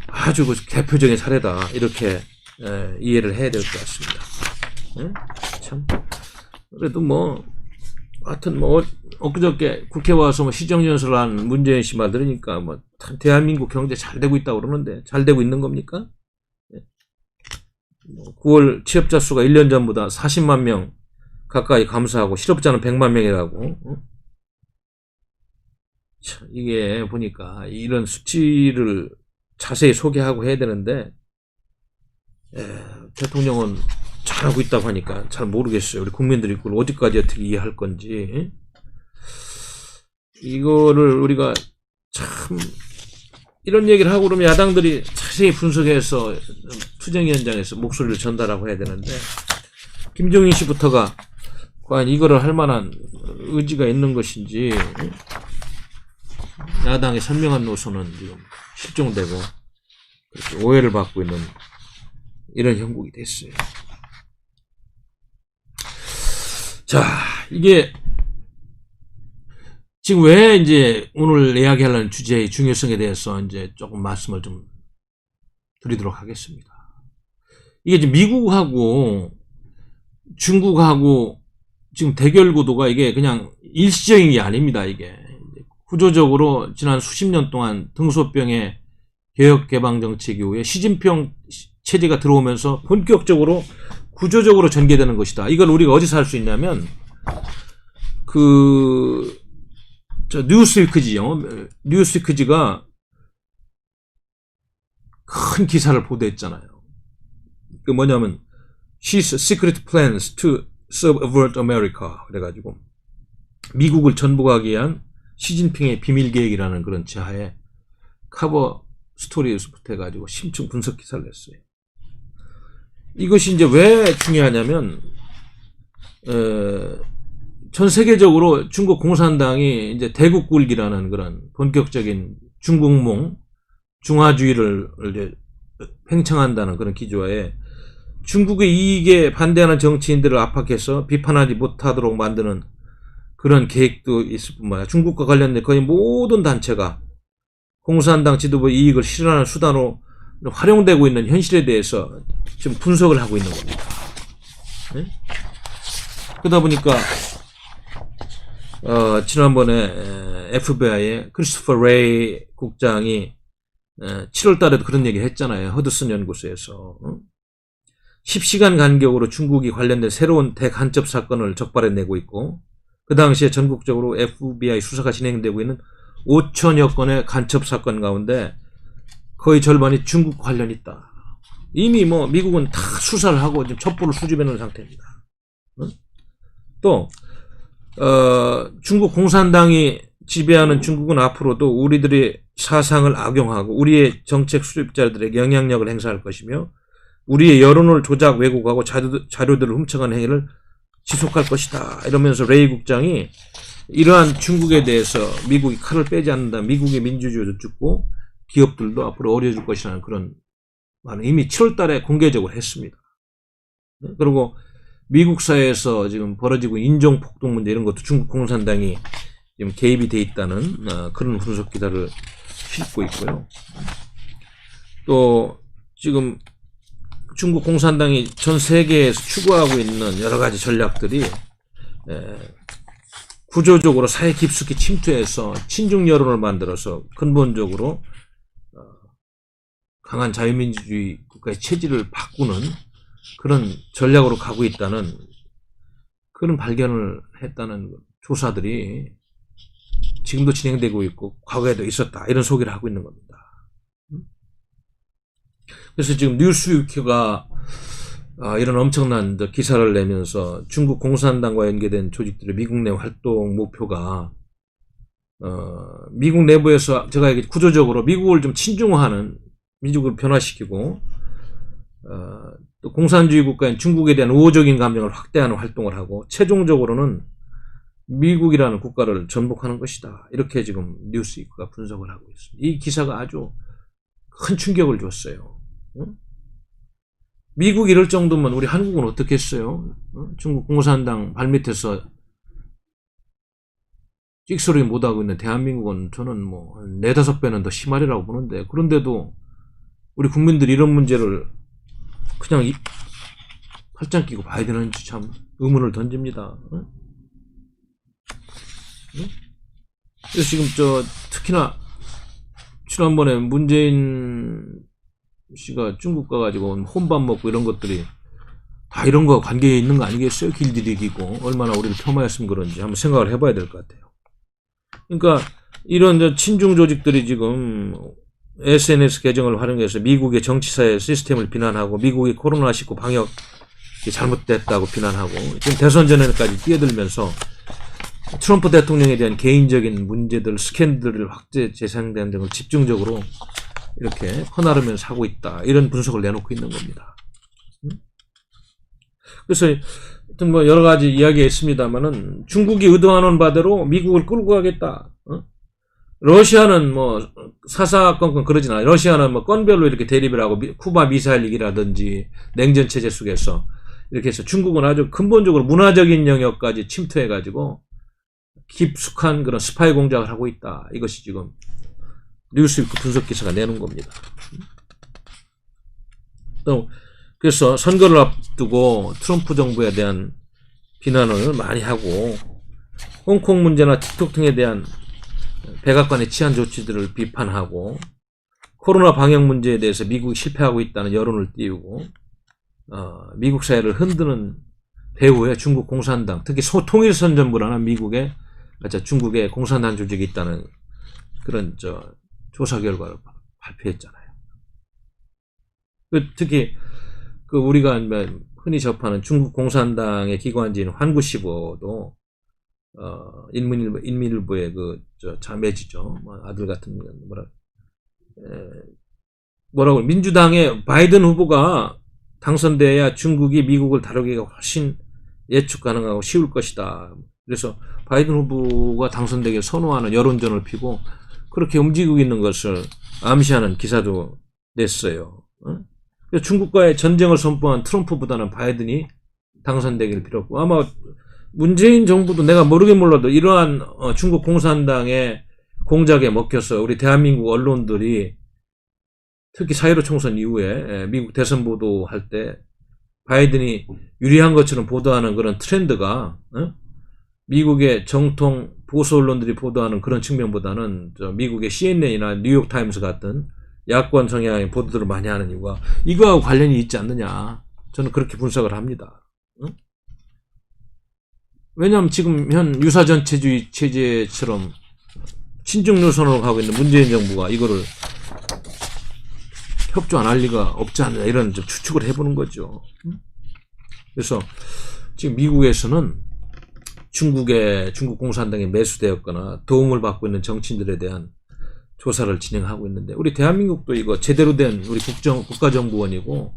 아주 대표적인 사례다. 이렇게 이해를 해야 될 것 같습니다. 참 그래도 뭐 하여튼 뭐 엊그저께 국회 와서 뭐 시정연설을 한 문재인 씨 말 들으니까 뭐 대한민국 경제 잘 되고 있다고 그러는데 잘 되고 있는 겁니까? 9월 취업자 수가 1년 전보다 40만 명 가까이 감소하고 실업자는 100만 명이라고. 참 이게 보니까 이런 수치를 자세히 소개하고 해야 되는데 대통령은 잘하고 있다고 하니까 잘 모르겠어요. 우리 국민들이 그걸 어디까지 어떻게 이해할 건지. 이거를 우리가 참 이런 얘기를 하고 그러면 야당들이 자세히 분석해서 투쟁 현장에서 목소리를 전달하고 해야 되는데 김종인 씨부터가 과연 이거를 할 만한 의지가 있는 것인지 야당의 선명한 노선은 지금 실종되고 오해를 받고 있는 이런 형국이 됐어요. 자, 이게 지금 왜 이제 오늘 이야기하려는 주제의 중요성에 대해서 이제 조금 말씀을 좀 드리도록 하겠습니다. 이게 지금 미국하고 중국하고 지금 대결 구도가 이게 그냥 일시적인 게 아닙니다. 이게 구조적으로 지난 수십 년 동안 등소병의 개혁 개방 정책 이후에 시진핑 체제가 들어오면서 본격적으로 구조적으로 전개되는 것이다. 이걸 우리가 어디서 할 수 있냐면 뉴스위크지요. 뉴스위크지가 큰 기사를 보도했잖아요. 그 뭐냐면 She's secret plans to subvert America 그래가지고 미국을 전복하기 위한 시진핑의 비밀 계획이라는 그런 지하에 커버 스토리에서부터 해가지고 심층 분석 기사를 냈어요. 이것이 이제 왜 중요하냐면 전 세계적으로 중국 공산당이 이제 대국굴기라는 그런 본격적인 중국몽, 중화주의를 이제 팽창한다는 그런 기조에 중국의 이익에 반대하는 정치인들을 압박해서 비판하지 못하도록 만드는 그런 계획도 있을 뿐만 아니라 중국과 관련된 거의 모든 단체가 공산당 지도부 이익을 실현하는 수단으로 활용되고 있는 현실에 대해서 지금 분석을 하고 있는 겁니다. 네? 그러다 보니까 지난번에 FBI의 크리스토퍼 레이 국장이 7월 달에도 그런 얘기 했잖아요. 허드슨 연구소에서 10시간 간격으로 중국이 관련된 새로운 대간첩 사건을 적발해내고 있고 그 당시에 전국적으로 FBI 수사가 진행되고 있는 5천여 건의 간첩 사건 가운데 거의 절반이 중국 관련이 있다. 이미 뭐 미국은 다 수사를 하고 지금 첩보를 수집해 놓은 상태입니다. 또 중국 공산당이 지배하는 중국은 앞으로도 우리들의 사상을 악용하고 우리의 정책 수립자들에게 영향력을 행사할 것이며 우리의 여론을 조작 왜곡하고 자료들을 훔쳐가는 행위를 지속할 것이다. 이러면서 레이 국장이 이러한 중국에 대해서 미국이 칼을 빼지 않는다. 미국의 민주주의도 죽고 기업들도 앞으로 어려질 것이라는 그런 말을 이미 7월 달에 공개적으로 했습니다. 그리고 미국 사회에서 지금 벌어지고 있는 인종폭동 문제 이런 것도 중국 공산당이 지금 개입이 돼 있다는 그런 분석 기사를 싣고 있고요. 또 지금 중국 공산당이 전 세계에서 추구하고 있는 여러 가지 전략들이 구조적으로 사회 깊숙이 침투해서 친중 여론을 만들어서 근본적으로 강한 자유민주주의 국가의 체질을 바꾸는 그런 전략으로 가고 있다는 그런 발견을 했다는 조사들이 지금도 진행되고 있고 과거에도 있었다 이런 소개를 하고 있는 겁니다. 그래서 지금 뉴스위크가 이런 엄청난 기사를 내면서 중국 공산당과 연계된 조직들의 미국 내 활동 목표가 미국 내부에서 제가 얘기 구조적으로 미국을 좀 친중화하는 민족을 변화시키고 또 공산주의 국가인 중국에 대한 우호적인 감정을 확대하는 활동을 하고 최종적으로는 미국이라는 국가를 전복하는 것이다. 이렇게 지금 뉴스위크가 분석을 하고 있습니다. 이 기사가 아주 큰 충격을 줬어요. 미국이 이럴 정도면 우리 한국은 어떻게 했어요? 중국 공산당 발밑에서 찍소리 못하고 있는 대한민국은 저는 뭐 4-5배는 더 심하리라고 보는데 그런데도 우리 국민들이 이런 문제를 그냥 팔짱 끼고 봐야 되는지 참 의문을 던집니다. 그래서 지금 특히나 지난번에 문재인 씨가 중국 가가지고 혼밥 먹고 이런 것들이 다 이런 거 관계에 있는 거 아니겠어요? 길들이기고 얼마나 우리를 폄하했으면 그런지 한번 생각을 해봐야 될 것 같아요. 그러니까 이런 친중 조직들이 지금 SNS 계정을 활용해서 미국의 정치사회 시스템을 비난하고 미국의 코로나19 방역이 잘못됐다고 비난하고 지금 대선 전에까지 뛰어들면서 트럼프 대통령에 대한 개인적인 문제들, 스캔들을 확대 재생된 등을 집중적으로 이렇게 퍼나르면서 하고 있다. 이런 분석을 내놓고 있는 겁니다. 그래서 하여튼 뭐 여러 가지 이야기가 있습니다만은 중국이 의도하는 바대로 미국을 끌고 가겠다. 러시아는 뭐 사사건건 그러진 않아요. 러시아는 뭐 건별로 이렇게 대립을 하고 쿠바 미사일 위기라든지 냉전 체제 속에서 이렇게 해서 중국은 아주 근본적으로 문화적인 영역까지 침투해가지고 깊숙한 그런 스파이 공작을 하고 있다. 이것이 지금 뉴스위크 분석 기사가 내놓은 겁니다. 또 그래서 선거를 앞두고 트럼프 정부에 대한 비난을 많이 하고 홍콩 문제나 틱톡 등에 대한 백악관의 치안 조치들을 비판하고 코로나 방역 문제에 대해서 미국이 실패하고 있다는 여론을 띄우고 미국 사회를 흔드는 배후에 중국 공산당, 특히 통일선전부라는 중국의 공산당 조직이 있다는 그런 조사 결과를 발표했잖아요. 특히 우리가 흔히 접하는 중국 공산당의 기관지인 환구시보도 인민일보의 자매지죠. 아들 같은 뭐라고 민주당의 바이든 후보가 당선돼야 중국이 미국을 다루기가 훨씬 예측 가능하고 쉬울 것이다. 그래서 바이든 후보가 당선되길 선호하는 여론전을 피고 그렇게 움직이고 있는 것을 암시하는 기사도 냈어요. 중국과의 전쟁을 선포한 트럼프보다는 바이든이 당선되기를 빌었고 아마 문재인 정부도 내가 모르긴 몰라도 이러한 중국 공산당의 공작에 먹혀서 우리 대한민국 언론들이 특히 4.15 총선 이후에 미국 대선 보도할 때 바이든이 유리한 것처럼 보도하는 그런 트렌드가 미국의 정통 보수 언론들이 보도하는 그런 측면보다는 미국의 CNN이나 뉴욕타임스 같은 야권 성향의 보도들을 많이 하는 이유가 이거하고 관련이 있지 않느냐. 저는 그렇게 분석을 합니다. 왜냐하면 지금 현 유사전체주의 체제처럼 친중 노선으로 가고 있는 문재인 정부가 이거를 협조 안 할 리가 없지 않느냐 이런 추측을 해보는 거죠. 그래서 지금 미국에서는 중국 공산당에 매수되었거나 도움을 받고 있는 정치인들에 대한 조사를 진행하고 있는데 우리 대한민국도 이거 제대로 된 우리 국가정보원이고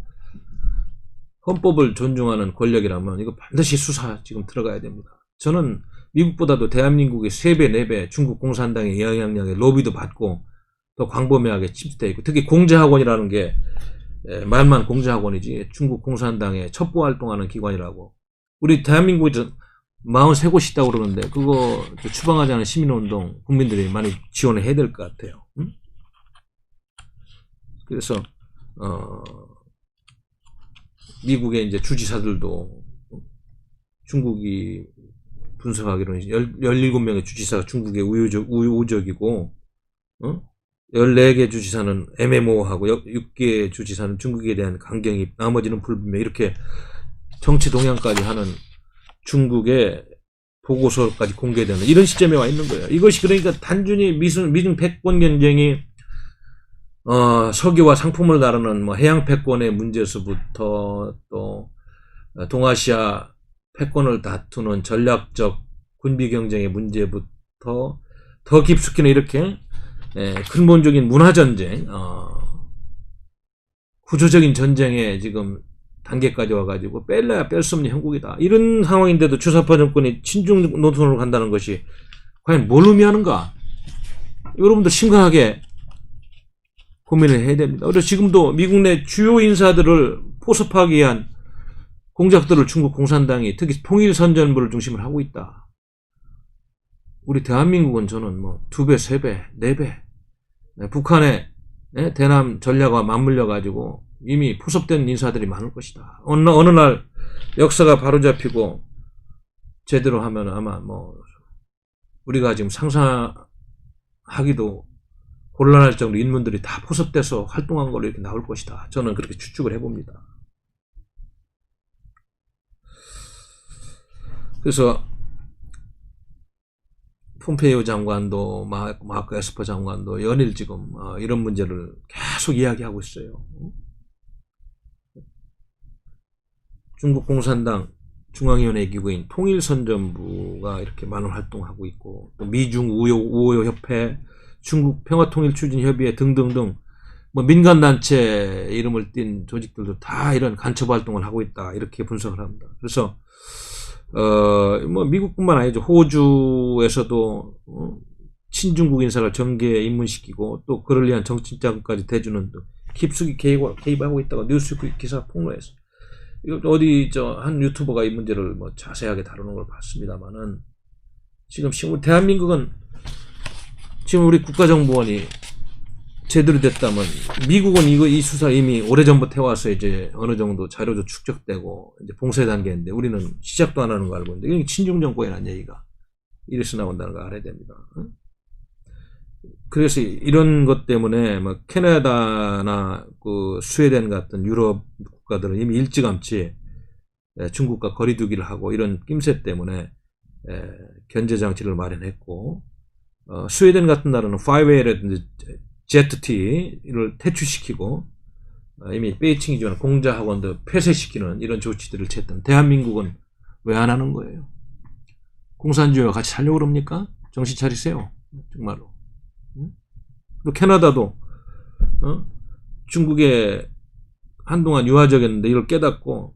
헌법을 존중하는 권력이라면 이거 반드시 수사 지금 들어가야 됩니다. 저는 미국보다도 대한민국의 3배, 4배 중국 공산당의 영향력에 로비도 받고 더 광범위하게 침투되어 있고 특히 공제학원이라는 게 말만 공제학원이지 중국 공산당에 첩보활동하는 기관이라고 우리 대한민국에 43곳이 있다고 그러는데 그거 추방하지 않은 시민운동 국민들이 많이 지원을 해야 될 것 같아요. 응? 그래서 미국의 이제 주지사들도 중국이 분석하기로는 17명의 주지사가 중국에 우호적이고 14개 주지사는 애매모호하고 6개 주지사는 중국에 대한 강경이 나머지는 불분명 이렇게 정치 동향까지 하는 중국의 보고서까지 공개되는 이런 시점에 와 있는 거예요. 이것이 그러니까 단순히 미중 패권 경쟁이 석유와 상품을 다루는 뭐 해양 패권의 문제에서부터 또 동아시아 패권을 다투는 전략적 군비 경쟁의 문제부터 더 깊숙이는 이렇게 근본적인 문화 전쟁, 구조적인 전쟁에 지금 단계까지 와가지고 뺄래야 뺄 수 없는 형국이다. 이런 상황인데도 주사파 정권이 친중 노선으로 간다는 것이 과연 뭘 의미하는가? 여러분들 심각하게 고민을 해야 됩니다. 그래서 지금도 미국 내 주요 인사들을 포섭하기 위한 공작들을 중국 공산당이 특히 통일선전부를 중심으로 하고 있다. 우리 대한민국은 저는 뭐 2배, 3배, 4배 북한의 대남 전략과 맞물려가지고 이미 포섭된 인사들이 많을 것이다. 어느 날 역사가 바로잡히고 제대로 하면 아마 뭐 우리가 지금 상상하기도 곤란할 정도로 인물들이 다 포섭돼서 활동한 걸로 이렇게 나올 것이다. 저는 그렇게 추측을 해봅니다. 그래서 폼페이오 장관도 마크 에스퍼 장관도 연일 지금 이런 문제를 계속 이야기하고 있어요. 중국 공산당 중앙위원회 기구인 통일선전부가 이렇게 많은 활동하고 있고 또 미중 우호협회, 중국 평화통일추진협의회 등등등 뭐 민간단체 이름을 띤 조직들도 다 이런 간첩 활동을 하고 있다 이렇게 분석을 합니다. 그래서 뭐 미국뿐만 아니죠. 호주에서도 친중국 인사를 정계에 입문시키고 또 그를 위한 정치자금까지 대주는 등 깊숙이 개입하고 있다고 뉴스위크 기사 폭로했어. 이거 어디 한 유튜버가 이 문제를 뭐 자세하게 다루는 걸 봤습니다만은 지금 대한민국은 지금 우리 국가정보원이 제대로 됐다면 미국은 이 수사 이미 오래전부터 해와서 이제 어느 정도 자료도 축적되고 이제 봉쇄 단계인데 우리는 시작도 안 하는 거 알고 있는데 이게 친중 정권이라는 얘기가 이래서 나온다는 거 알아야 됩니다. 그래서 이런 것 때문에 뭐 캐나다나 그 스웨덴 같은 유럽 국가들은 이미 일찌감치 중국과 거리두기를 하고 이런 낌새 때문에 견제 장치를 마련했고 스웨덴 같은 나라는 5A라든지 ZT를 퇴출시키고 이미 베이징이 주는 공자학원도 폐쇄시키는 이런 조치들을 취했던 대한민국은 왜 안 하는 거예요? 공산주의와 같이 살려고 그럽니까? 정신 차리세요. 정말로. 또 캐나다도 중국에 한동안 유화적이었는데 이걸 깨닫고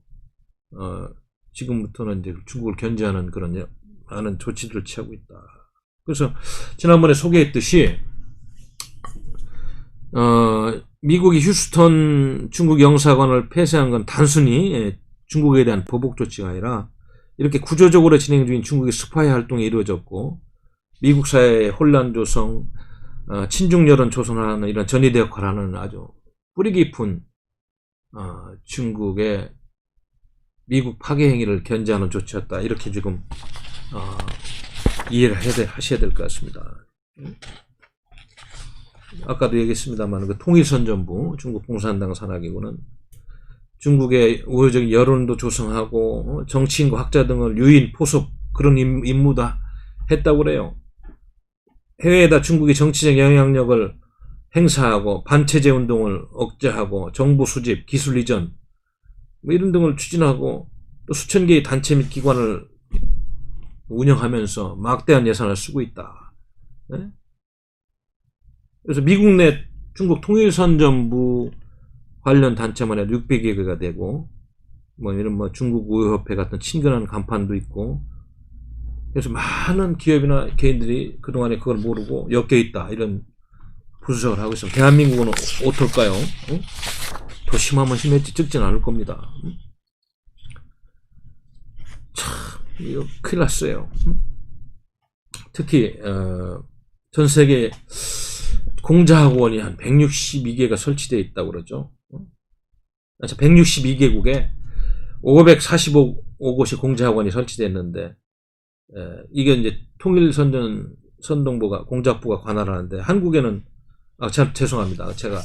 지금부터는 이제 중국을 견제하는 그런 많은 조치들을 취하고 있다. 그래서 지난번에 소개했듯이 미국이 휴스턴 중국 영사관을 폐쇄한 건 단순히 중국에 대한 보복 조치가 아니라 이렇게 구조적으로 진행 중인 중국의 스파이 활동이 이루어졌고 미국 사회의 혼란 조성, 친중 여론 조성하는 이런 전이대 역할을 하는 아주 뿌리 깊은 중국의 미국 파괴 행위를 견제하는 조치였다. 이렇게 지금 이해를 하셔야 될 것 같습니다. 아까도 얘기했습니다만 그 통일선전부 중국 공산당 산하기구는 중국의 우호적인 여론도 조성하고 정치인과 학자 등을 유인, 포섭 그런 임무도 했다고 그래요. 해외에다 중국의 정치적 영향력을 행사하고 반체제 운동을 억제하고 정보 수집, 기술 이전 뭐 이런 등을 추진하고 또 수천 개의 단체 및 기관을 운영하면서 막대한 예산을 쓰고 있다. 네? 그래서 미국 내 중국 통일선전부 관련 단체만 해도 600여 개가 되고 뭐 이런 뭐 중국 우호협회 같은 친근한 간판도 있고 그래서 많은 기업이나 개인들이 그동안에 그걸 모르고 엮여 있다 이런 분석을 하고 있습니다. 대한민국은 어떨까요? 더 심하면 심했지 적진 않을 겁니다. 이거 큰일 났어요. 특히 전 세계 공자학원이 한 162개가 설치되어 있다고 그러죠. 162개국에 545곳이 공자학원이 설치됐는데, 이게 이제 통일선전선동부가 공작부가 관할하는데, 한국에는 참 죄송합니다. 제가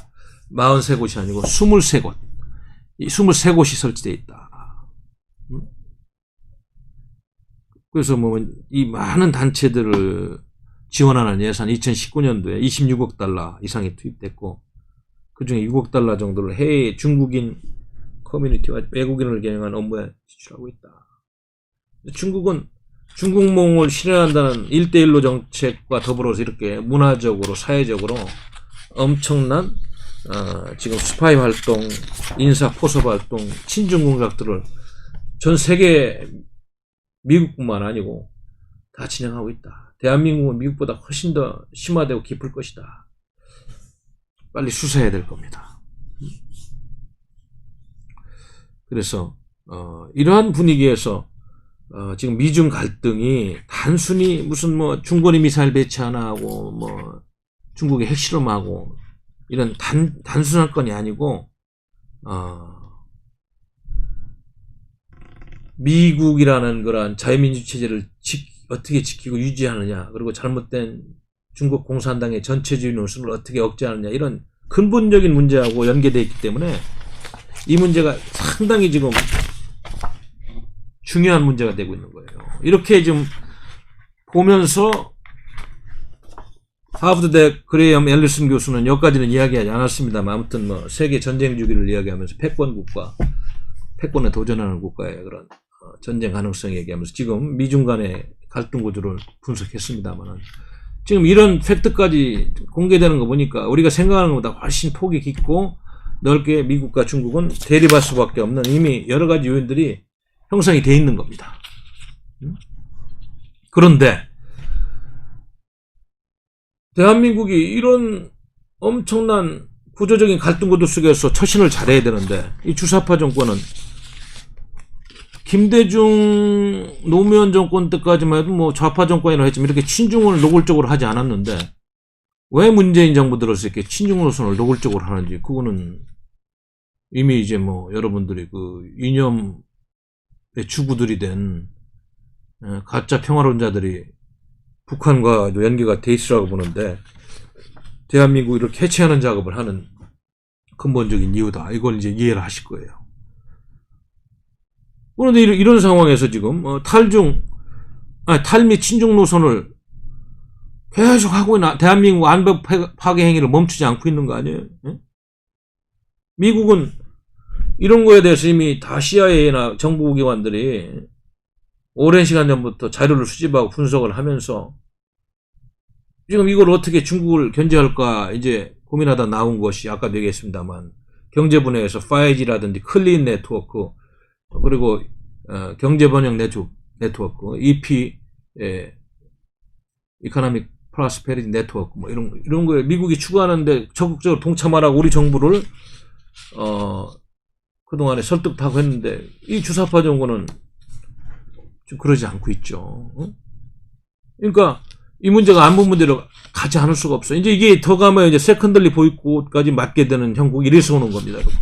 43곳이 아니고 23곳, 이 23곳이 설치되어 있다. 그래서 뭐 이 많은 단체들을 지원하는 예산 2019년도에 26억 달러 이상이 투입됐고, 그중에 6억 달러 정도를 해외 중국인 커뮤니티와 외국인을 겨냥한 업무에 지출하고 있다. 중국은 중국몽을 실현한다는 1대1로 정책과 더불어서 이렇게 문화적으로 사회적으로 엄청난 지금 스파이 활동, 인사 포섭 활동, 친중 공작들을 전 세계 미국뿐만 아니고 다 진행하고 있다. 대한민국은 미국보다 훨씬 더 심화되고 깊을 것이다. 빨리 수사해야 될 겁니다. 그래서 이러한 분위기에서 지금 미중 갈등이 단순히 무슨 뭐 중거리 미사일 배치 하나 하고 뭐 중국의 핵실험하고 이런 단순한 건이 아니고 미국이라는 그러한 자유민주 체제를 어떻게 지키고 유지하느냐, 그리고 잘못된 중국 공산당의 전체주의 노선을 어떻게 억제하느냐, 이런 근본적인 문제하고 연계되어 있기 때문에 이 문제가 상당히 지금 중요한 문제가 되고 있는 거예요. 이렇게 좀 보면서 하버드대 그레이엄 앨리슨 교수는 여기까지는 이야기하지 않았습니다만, 아무튼 뭐 세계 전쟁 주기를 이야기하면서 패권에 도전하는 국가의 그런 전쟁 가능성 얘기하면서 지금 미중 간의 갈등 구조를 분석했습니다만, 지금 이런 팩트까지 공개되는 거 보니까 우리가 생각하는 것보다 훨씬 폭이 깊고 넓게 미국과 중국은 대립할 수밖에 없는 이미 여러 가지 요인들이 형성이 돼 있는 겁니다. 그런데 대한민국이 이런 엄청난 구조적인 갈등 구도 속에서 처신을 잘해야 되는데, 이 주사파 정권은 김대중 노무현 정권 때까지만 해도 뭐 좌파 정권이라고 했지만 이렇게 친중을 노골적으로 하지 않았는데, 왜 문재인 정부 들어서 이렇게 친중 노선을 노골적으로 하는지, 그거는 이미 이제 뭐 여러분들이 그 이념의 주구들이 된 가짜 평화론자들이 북한과도 연계가 돼 있으라고 보는데, 대한민국을 이렇게 해체하는 작업을 하는 근본적인 이유다. 이걸 이제 이해를 하실 거예요. 그런데 이런 상황에서 지금 탈미 친중 노선을 계속 하고 있는 대한민국 안보 파괴 행위를 멈추지 않고 있는 거 아니에요? 미국은 이런 거에 대해서 이미 다 CIA나 정보기관들이 오랜 시간 전부터 자료를 수집하고 분석을 하면서 지금 이걸 어떻게 중국을 견제할까 이제 고민하다 나온 것이 아까도 얘기했습니다만, 경제 분야에서 5G라든지 클린 네트워크, 그리고 경제번영 네트워크, EP, 이코노믹 프로스페리티 네트워크, 뭐 이런 거에 미국이 추구하는데 적극적으로 동참하라고 우리 정부를 그동안에 설득하고 했는데, 이 주사파 정권은 좀 그러지 않고 있죠. 그러니까 이 문제가 안보 문제로 가지 않을 수가 없어요. 이제 이게 더 가면 이제 세컨들리 보이콧까지 맞게 되는 형국이 이래서 오는 겁니다, 여러분.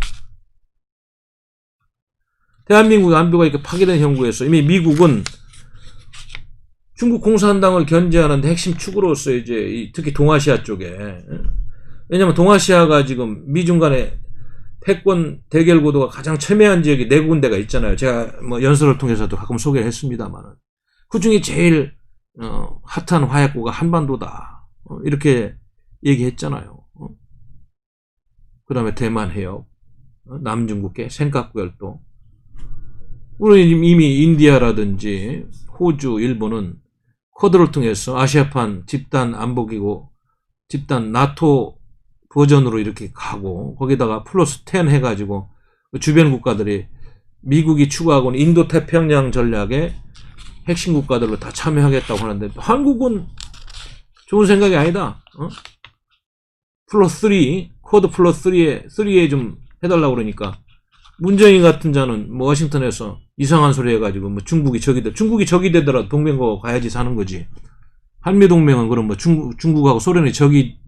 대한민국의 안보가 이렇게 파괴된 형국에서 이미 미국은 중국 공산당을 견제하는데 핵심 축으로서 이제 특히 동아시아 쪽에, 왜냐하면 동아시아가 지금 미중 간의 패권 대결 구도가 가장 첨예한 지역이 4군데가 있잖아요. 제가 뭐 연설을 통해서도 가끔 소개를 했습니다만, 그 중에 제일 핫한 화약고가 한반도다, 이렇게 얘기했잖아요. 그 다음에 대만 해역, 남중국해, 센카쿠열도. 우리 이미 인디아라든지 호주, 일본은 쿼드를 통해서 아시아판 집단 안보기구, 집단 나토 버전으로 이렇게 가고, 거기다가 플러스 10 해가지고 주변 국가들이 미국이 추구하고는 인도 태평양 전략의 핵심 국가들로 다 참여하겠다고 하는데, 한국은 좋은 생각이 아니다. 플러스 3, 쿼드 플러스 3에 좀 해달라고 그러니까 문정인 같은 자는 뭐 워싱턴에서 이상한 소리 해가지고 뭐 중국이 적이 되더라도 동맹국하고 가야지 사는 거지. 한미 동맹은 그럼 뭐 중국하고 소련이 적이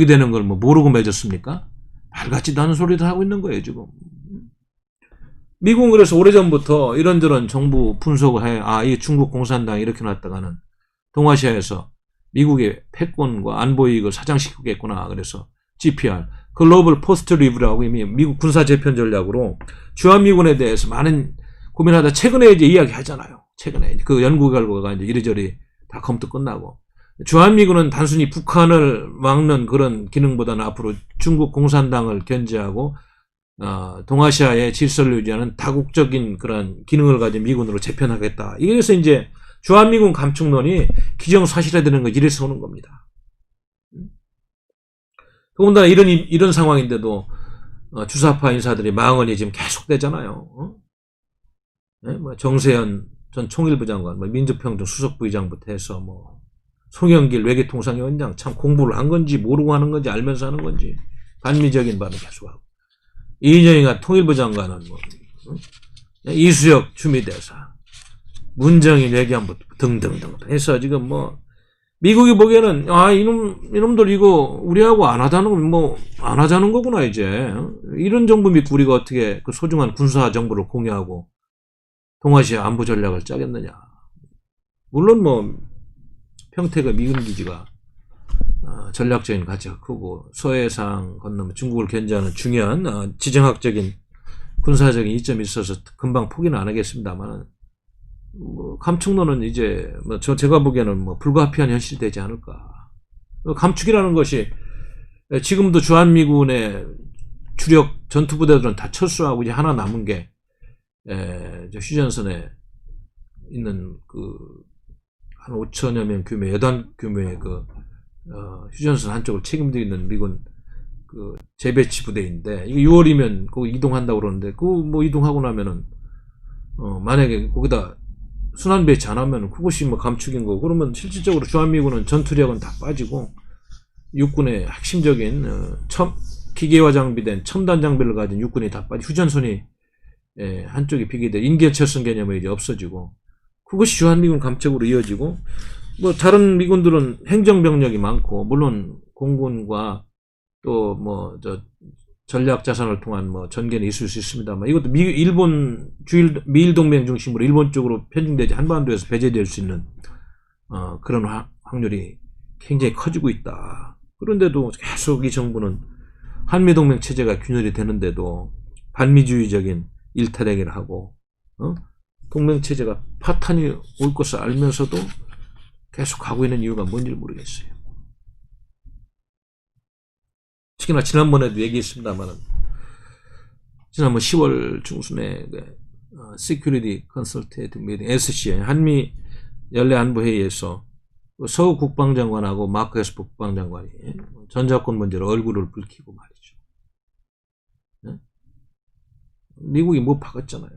되는 걸 뭐 모르고 맺었습니까? 말 같지도 않은 소리를 하고 있는 거예요 지금. 미국은 그래서 오래전부터 이런저런 정부 분석을 해. 이 중국 공산당이 이렇게 놨다가는 동아시아에서 미국의 패권과 안보 이익을 사장시키겠구나. 그래서 GPR, 글로벌 포스트 리뷰라고 이미 미국 군사 재편 전략으로 주한미군에 대해서 많은 고민하다 최근에 이제 이야기하잖아요. 최근에 그 연구 결과가 이제 이리저리 다 검토 끝나고 주한미군은 단순히 북한을 막는 그런 기능보다는 앞으로 중국 공산당을 견제하고 동아시아의 질서를 유지하는 다국적인 그런 기능을 가진 미군으로 재편하겠다. 이래서 이제 주한미군 감축론이 기정사실화되는 거 이래서 오는 겁니다. 더군다나 이런 상황인데도 주사파 인사들이 망언이 지금 계속되잖아요. 네? 뭐 정세현 전 총일부 장관, 뭐 민주평등 수석부의장부터 해서 뭐 송영길 외교통상위원장 참 공부를 한 건지 모르고 하는 건지 알면서 하는 건지 반미적인 발언 계속하고 이인영이가 통일부 장관은 뭐 이수혁 주미대사, 문정인 외교안보 등등등 해서 지금 뭐 미국이 보기에는 이놈들 이거 우리하고 안 하자는 거구나 이제. 이런 정부 믿고 우리가 어떻게 그 소중한 군사 정보를 공유하고 동아시아 안보 전략을 짜겠느냐. 물론 뭐 평택의 미군 기지가 전략적인 가치가 크고 서해상 건너면 중국을 견제하는 중요한 지정학적인 군사적인 이점이 있어서 금방 포기는 안 하겠습니다만 뭐 감축론은 이제 뭐 제가 보기에는 뭐 불가피한 현실이 되지 않을까. 감축이라는 것이 지금도 주한미군의 주력 전투부대들은 다 철수하고 이제 하나 남은 게 휴전선에 있는 한 5천여 명 규모의 여단 규모의 휴전선 한쪽을 책임지고 있는 미군 재배치 부대인데 이게 6월이면 거기 이동한다고 그러는데 뭐 이동하고 나면은 만약에 거기다 순환 배치 안 하면 그것이 뭐 감축인 거고 그러면 실질적으로 주한미군은 전투력은 다 빠지고 육군의 핵심적인 기계화 장비된 첨단 장비를 가진 육군이 다 빠지고 휴전선이 한쪽이 비기돼 인계철선 개념이 이제 없어지고 그것이 주한미군 감축으로 이어지고 뭐 다른 미군들은 행정병력이 많고 물론 공군과 또 뭐 전략 자산을 통한 뭐 전개는 있을 수 있습니다만 이것도 미일 동맹 중심으로 일본 쪽으로 편중되지 한반도에서 배제될 수 있는 그런 확률이 굉장히 커지고 있다. 그런데도 계속 이 정부는 한미 동맹 체제가 균열이 되는데도 반미주의적인 일탈행위를 하고 동맹 체제가 파탄이 올 것을 알면서도 계속 가고 있는 이유가 뭔지 모르겠어요. 특히나 지난번에도 얘기했습니다만 지난번 10월 중순에 Security Consultative Meeting SCA 한미 연례안보회의에서 서우 국방장관하고 마크 에스퍼 국방장관이 전자권 문제로 얼굴을 붉히고 말이죠. 네? 미국이 못 박았잖아요.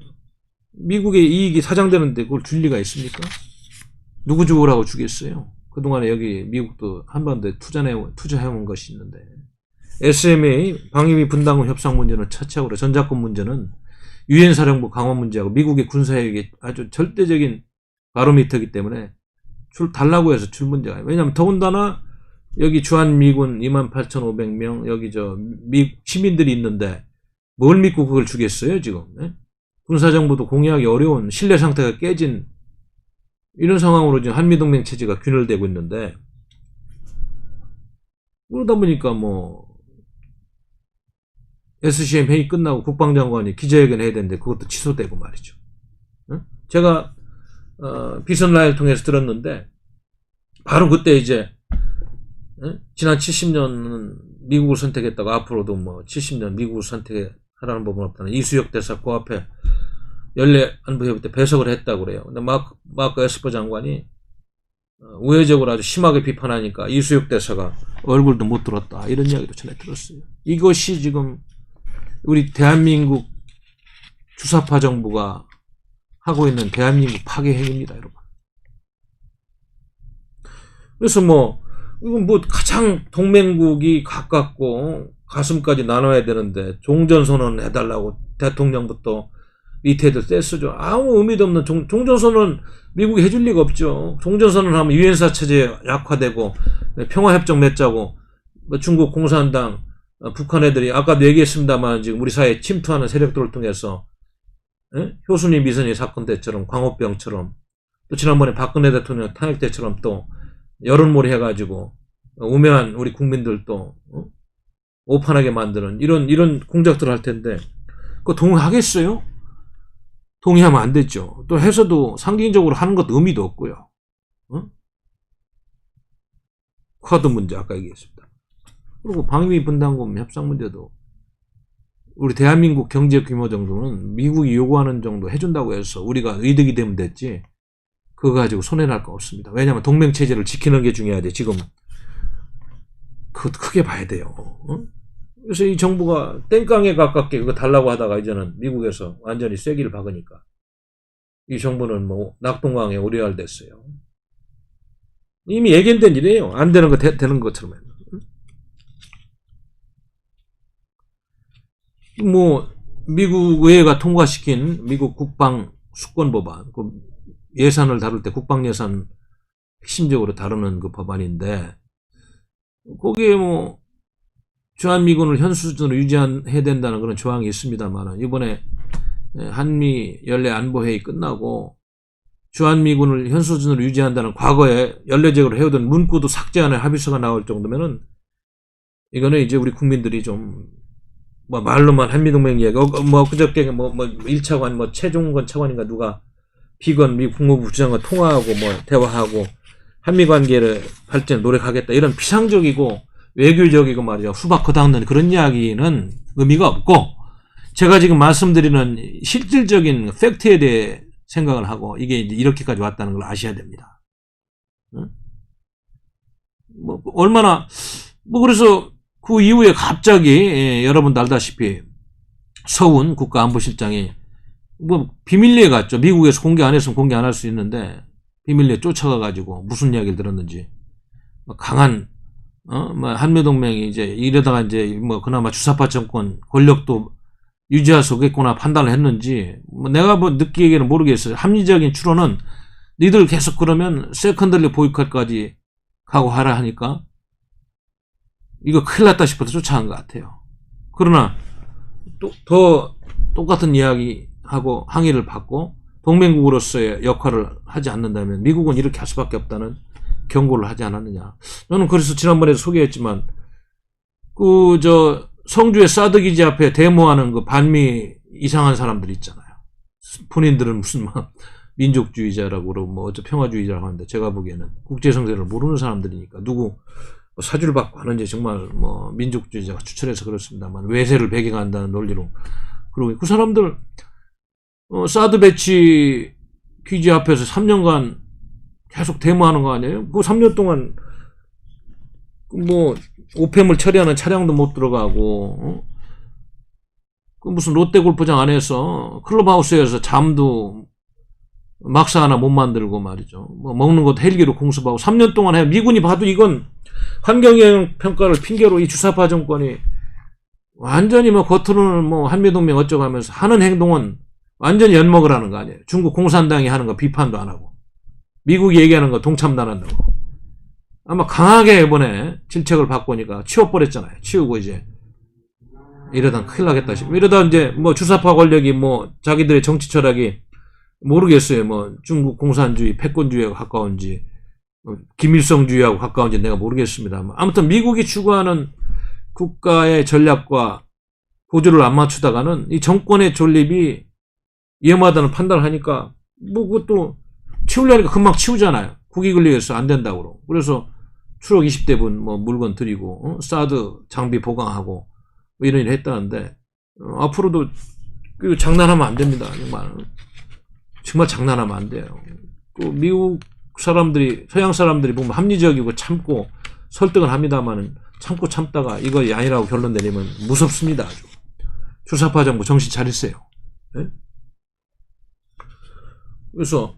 미국의 이익이 사장되는데 그걸 줄 리가 있습니까? 누구 죽으라고 주겠어요? 그동안에 여기 미국도 한반도에 투자해온 것이 있는데 SMA 방위비 분담금 협상 문제는 차치하고 전자권 문제는 유엔 사령부 강화 문제하고 미국의 군사력이 아주 절대적인 바로미터이기 때문에 달라고 해서 줄 문제가 아니에요. 왜냐하면 더군다나 여기 주한미군 28,500명 여기 미국 시민들이 있는데 뭘 믿고 그걸 주겠어요 지금. 네? 군사정보도 공유하기 어려운 신뢰 상태가 깨진 이런 상황으로 지금 한미동맹 체제가 균열되고 있는데 그러다 보니까 뭐 SCM 회의 끝나고 국방장관이 기자회견 해야 되는데 그것도 취소되고 말이죠. 제가 비선 라인을 통해서 들었는데 바로 그때 이제 지난 70년은 미국을 선택했다고 앞으로도 뭐 70년 미국을 선택하라는 법은 없다는 이수혁 대사 그 앞에 연례안보회의 때 배석을 했다고 그래요. 근데 마크 에스퍼 장관이 우회적으로 아주 심하게 비판하니까 이수혁 대사가 얼굴도 못 들었다 이런 이야기도 전에 들었어요. 이것이 지금 우리 대한민국 주사파 정부가 하고 있는 대한민국 파괴 행위입니다, 여러분. 그래서 이건 가장 동맹국이 가깝고 가슴까지 나눠야 되는데 종전선언 해달라고 대통령부터 밑에 애들 떼쓰죠. 아무 의미도 없는 종전선언 미국이 해줄 리가 없죠. 종전선언 하면 유엔사 체제 약화되고 평화협정 맺자고 뭐 중국 공산당 북한 애들이 아까도 얘기했습니다만 지금 우리 사회에 침투하는 세력들을 통해서 효순이 미선이 사건 때처럼 광우병처럼 또 지난번에 박근혜 대통령 탄핵 때처럼 또 여론몰이 해가지고 우매한 우리 국민들도 오판하게 만드는 이런 공작들을 할 텐데 그거 동의하겠어요? 동의하면 안 되죠. 또 해서도 상징적으로 하는 것도 의미도 없고요. 쿼드 문제 아까 얘기했습니다. 그리고 방위 분담금 협상 문제도 우리 대한민국 경제 규모 정도는 미국이 요구하는 정도 해준다고 해서 우리가 이득이 되면 됐지 그거 가지고 손해날 거 없습니다. 왜냐하면 동맹체제를 지키는 게 중요하지. 지금 그것도 크게 봐야 돼요. 그래서 이 정부가 땡깡에 가깝게 그거 달라고 하다가 이제는 미국에서 완전히 쐐기를 박으니까 이 정부는 뭐 낙동강에 오리알 됐어요. 이미 예견된 일이에요. 안 되는 거 되는 것처럼. 뭐 미국 의회가 통과시킨 미국 국방 수권 법안, 그 예산을 다룰 때 국방 예산 핵심적으로 다루는 그 법안인데 거기에 뭐 주한미군을 현 수준으로 유지해야 된다는 그런 조항이 있습니다만 이번에 한미 연례 안보회의 끝나고 주한미군을 현 수준으로 유지한다는 과거에 연례적으로 해오던 문구도 삭제하는 합의서가 나올 정도면은 이거는 이제 우리 국민들이 좀 뭐 말로만 한미동맹 이야기 뭐 그저께 뭐 1차관 뭐 최종건 차관인가 누가 비건 미 국무부 부장과 통화하고 뭐 대화하고 한미 관계를 발전 노력하겠다 이런 피상적이고 외교적이고 말이죠 수박 거닥는 그런 이야기는 의미가 없고 제가 지금 말씀드리는 실질적인 팩트에 대해 생각을 하고 이게 이제 이렇게까지 왔다는 걸 아셔야 됩니다. 뭐 얼마나 뭐 그래서 그 이후에 갑자기 여러분도 알다시피 서훈 국가안보실장이 뭐 비밀리에 갔죠. 미국에서 공개 안 했으면 공개 안 할 수 있는데 비밀리에 쫓아가가지고 무슨 이야기를 들었는지 강한 뭐 한미동맹이 이제 이러다가 이제 뭐 그나마 주사파 정권 권력도 유지할 수 없겠구나 판단을 했는지 뭐 내가 뭐 느끼기에는 모르겠어요. 합리적인 추론은 니들 계속 그러면 세컨더리 보이콧까지 가고 하라 하니까 이거 큰일 났다 싶어서 쫓아간 것 같아요. 그러나 또 더 똑같은 이야기하고 항의를 받고 동맹국으로서의 역할을 하지 않는다면 미국은 이렇게 할 수밖에 없다는 경고를 하지 않았느냐. 저는 그래서 지난번에도 소개했지만 성주의 사드 기지 앞에 데모하는 그 반미 이상한 사람들 있잖아요. 본인들은 무슨 막 민족주의자라고 그러고 뭐 어쩌 평화주의자라고 하는데 제가 보기에는 국제성세를 모르는 사람들이니까 누구 사주를 받고 하는지 정말 뭐 민족주의자가 추천해서 그렇습니다만 외세를 배경한다는 논리로 그러고 그 사람들 사드 배치 기지 앞에서 3년간 계속 데모하는 거 아니에요? 그 3년 동안 뭐 오폐물 처리하는 차량도 못 들어가고 그 무슨 롯데골프장 안에서 클럽하우스에서 잠도 막사 하나 못 만들고 말이죠. 뭐 먹는 것도 헬기로 공습하고 3년 동안 해. 미군이 봐도 이건 환경영향 평가를 핑계로 이 주사파 정권이 완전히 뭐 겉으로는 뭐 한미동맹 어쩌고 하면서 하는 행동은 완전히 연먹을 하는 거 아니에요. 중국 공산당이 하는 거 비판도 안 하고 미국이 얘기하는 거 동참도 안 한다고. 아마 강하게 이번에 질책을 바꾸니까 치워버렸잖아요. 치우고 이제 이러다 큰일 나겠다 싶어. 이러다 이제 뭐 주사파 권력이 뭐 자기들의 정치 철학이 모르겠어요. 뭐 중국 공산주의, 패권주의하고 가까운지 김일성주의하고 가까운지 내가 모르겠습니다. 아무튼 미국이 추구하는 국가의 전략과 보조를 안 맞추다가는 이 정권의 존립이 위험하다는 판단을 하니까 뭐 그것도 치우려니까 금방 치우잖아요. 국익 권리에서 안 된다고. 그래서 추록 20대분 뭐 물건 드리고 사드 장비 보강하고 뭐 이런 일을 했다는데 앞으로도 장난하면 안 됩니다. 정말 장난하면 안 돼요. 그 미국 사람들이 서양 사람들이 보면 합리적이고 참고 설득을 합니다만은 참고 참다가 이거 아니라고 결론 내리면 무섭습니다. 아주. 주사파 정부 정신 차리세요. 네? 그래서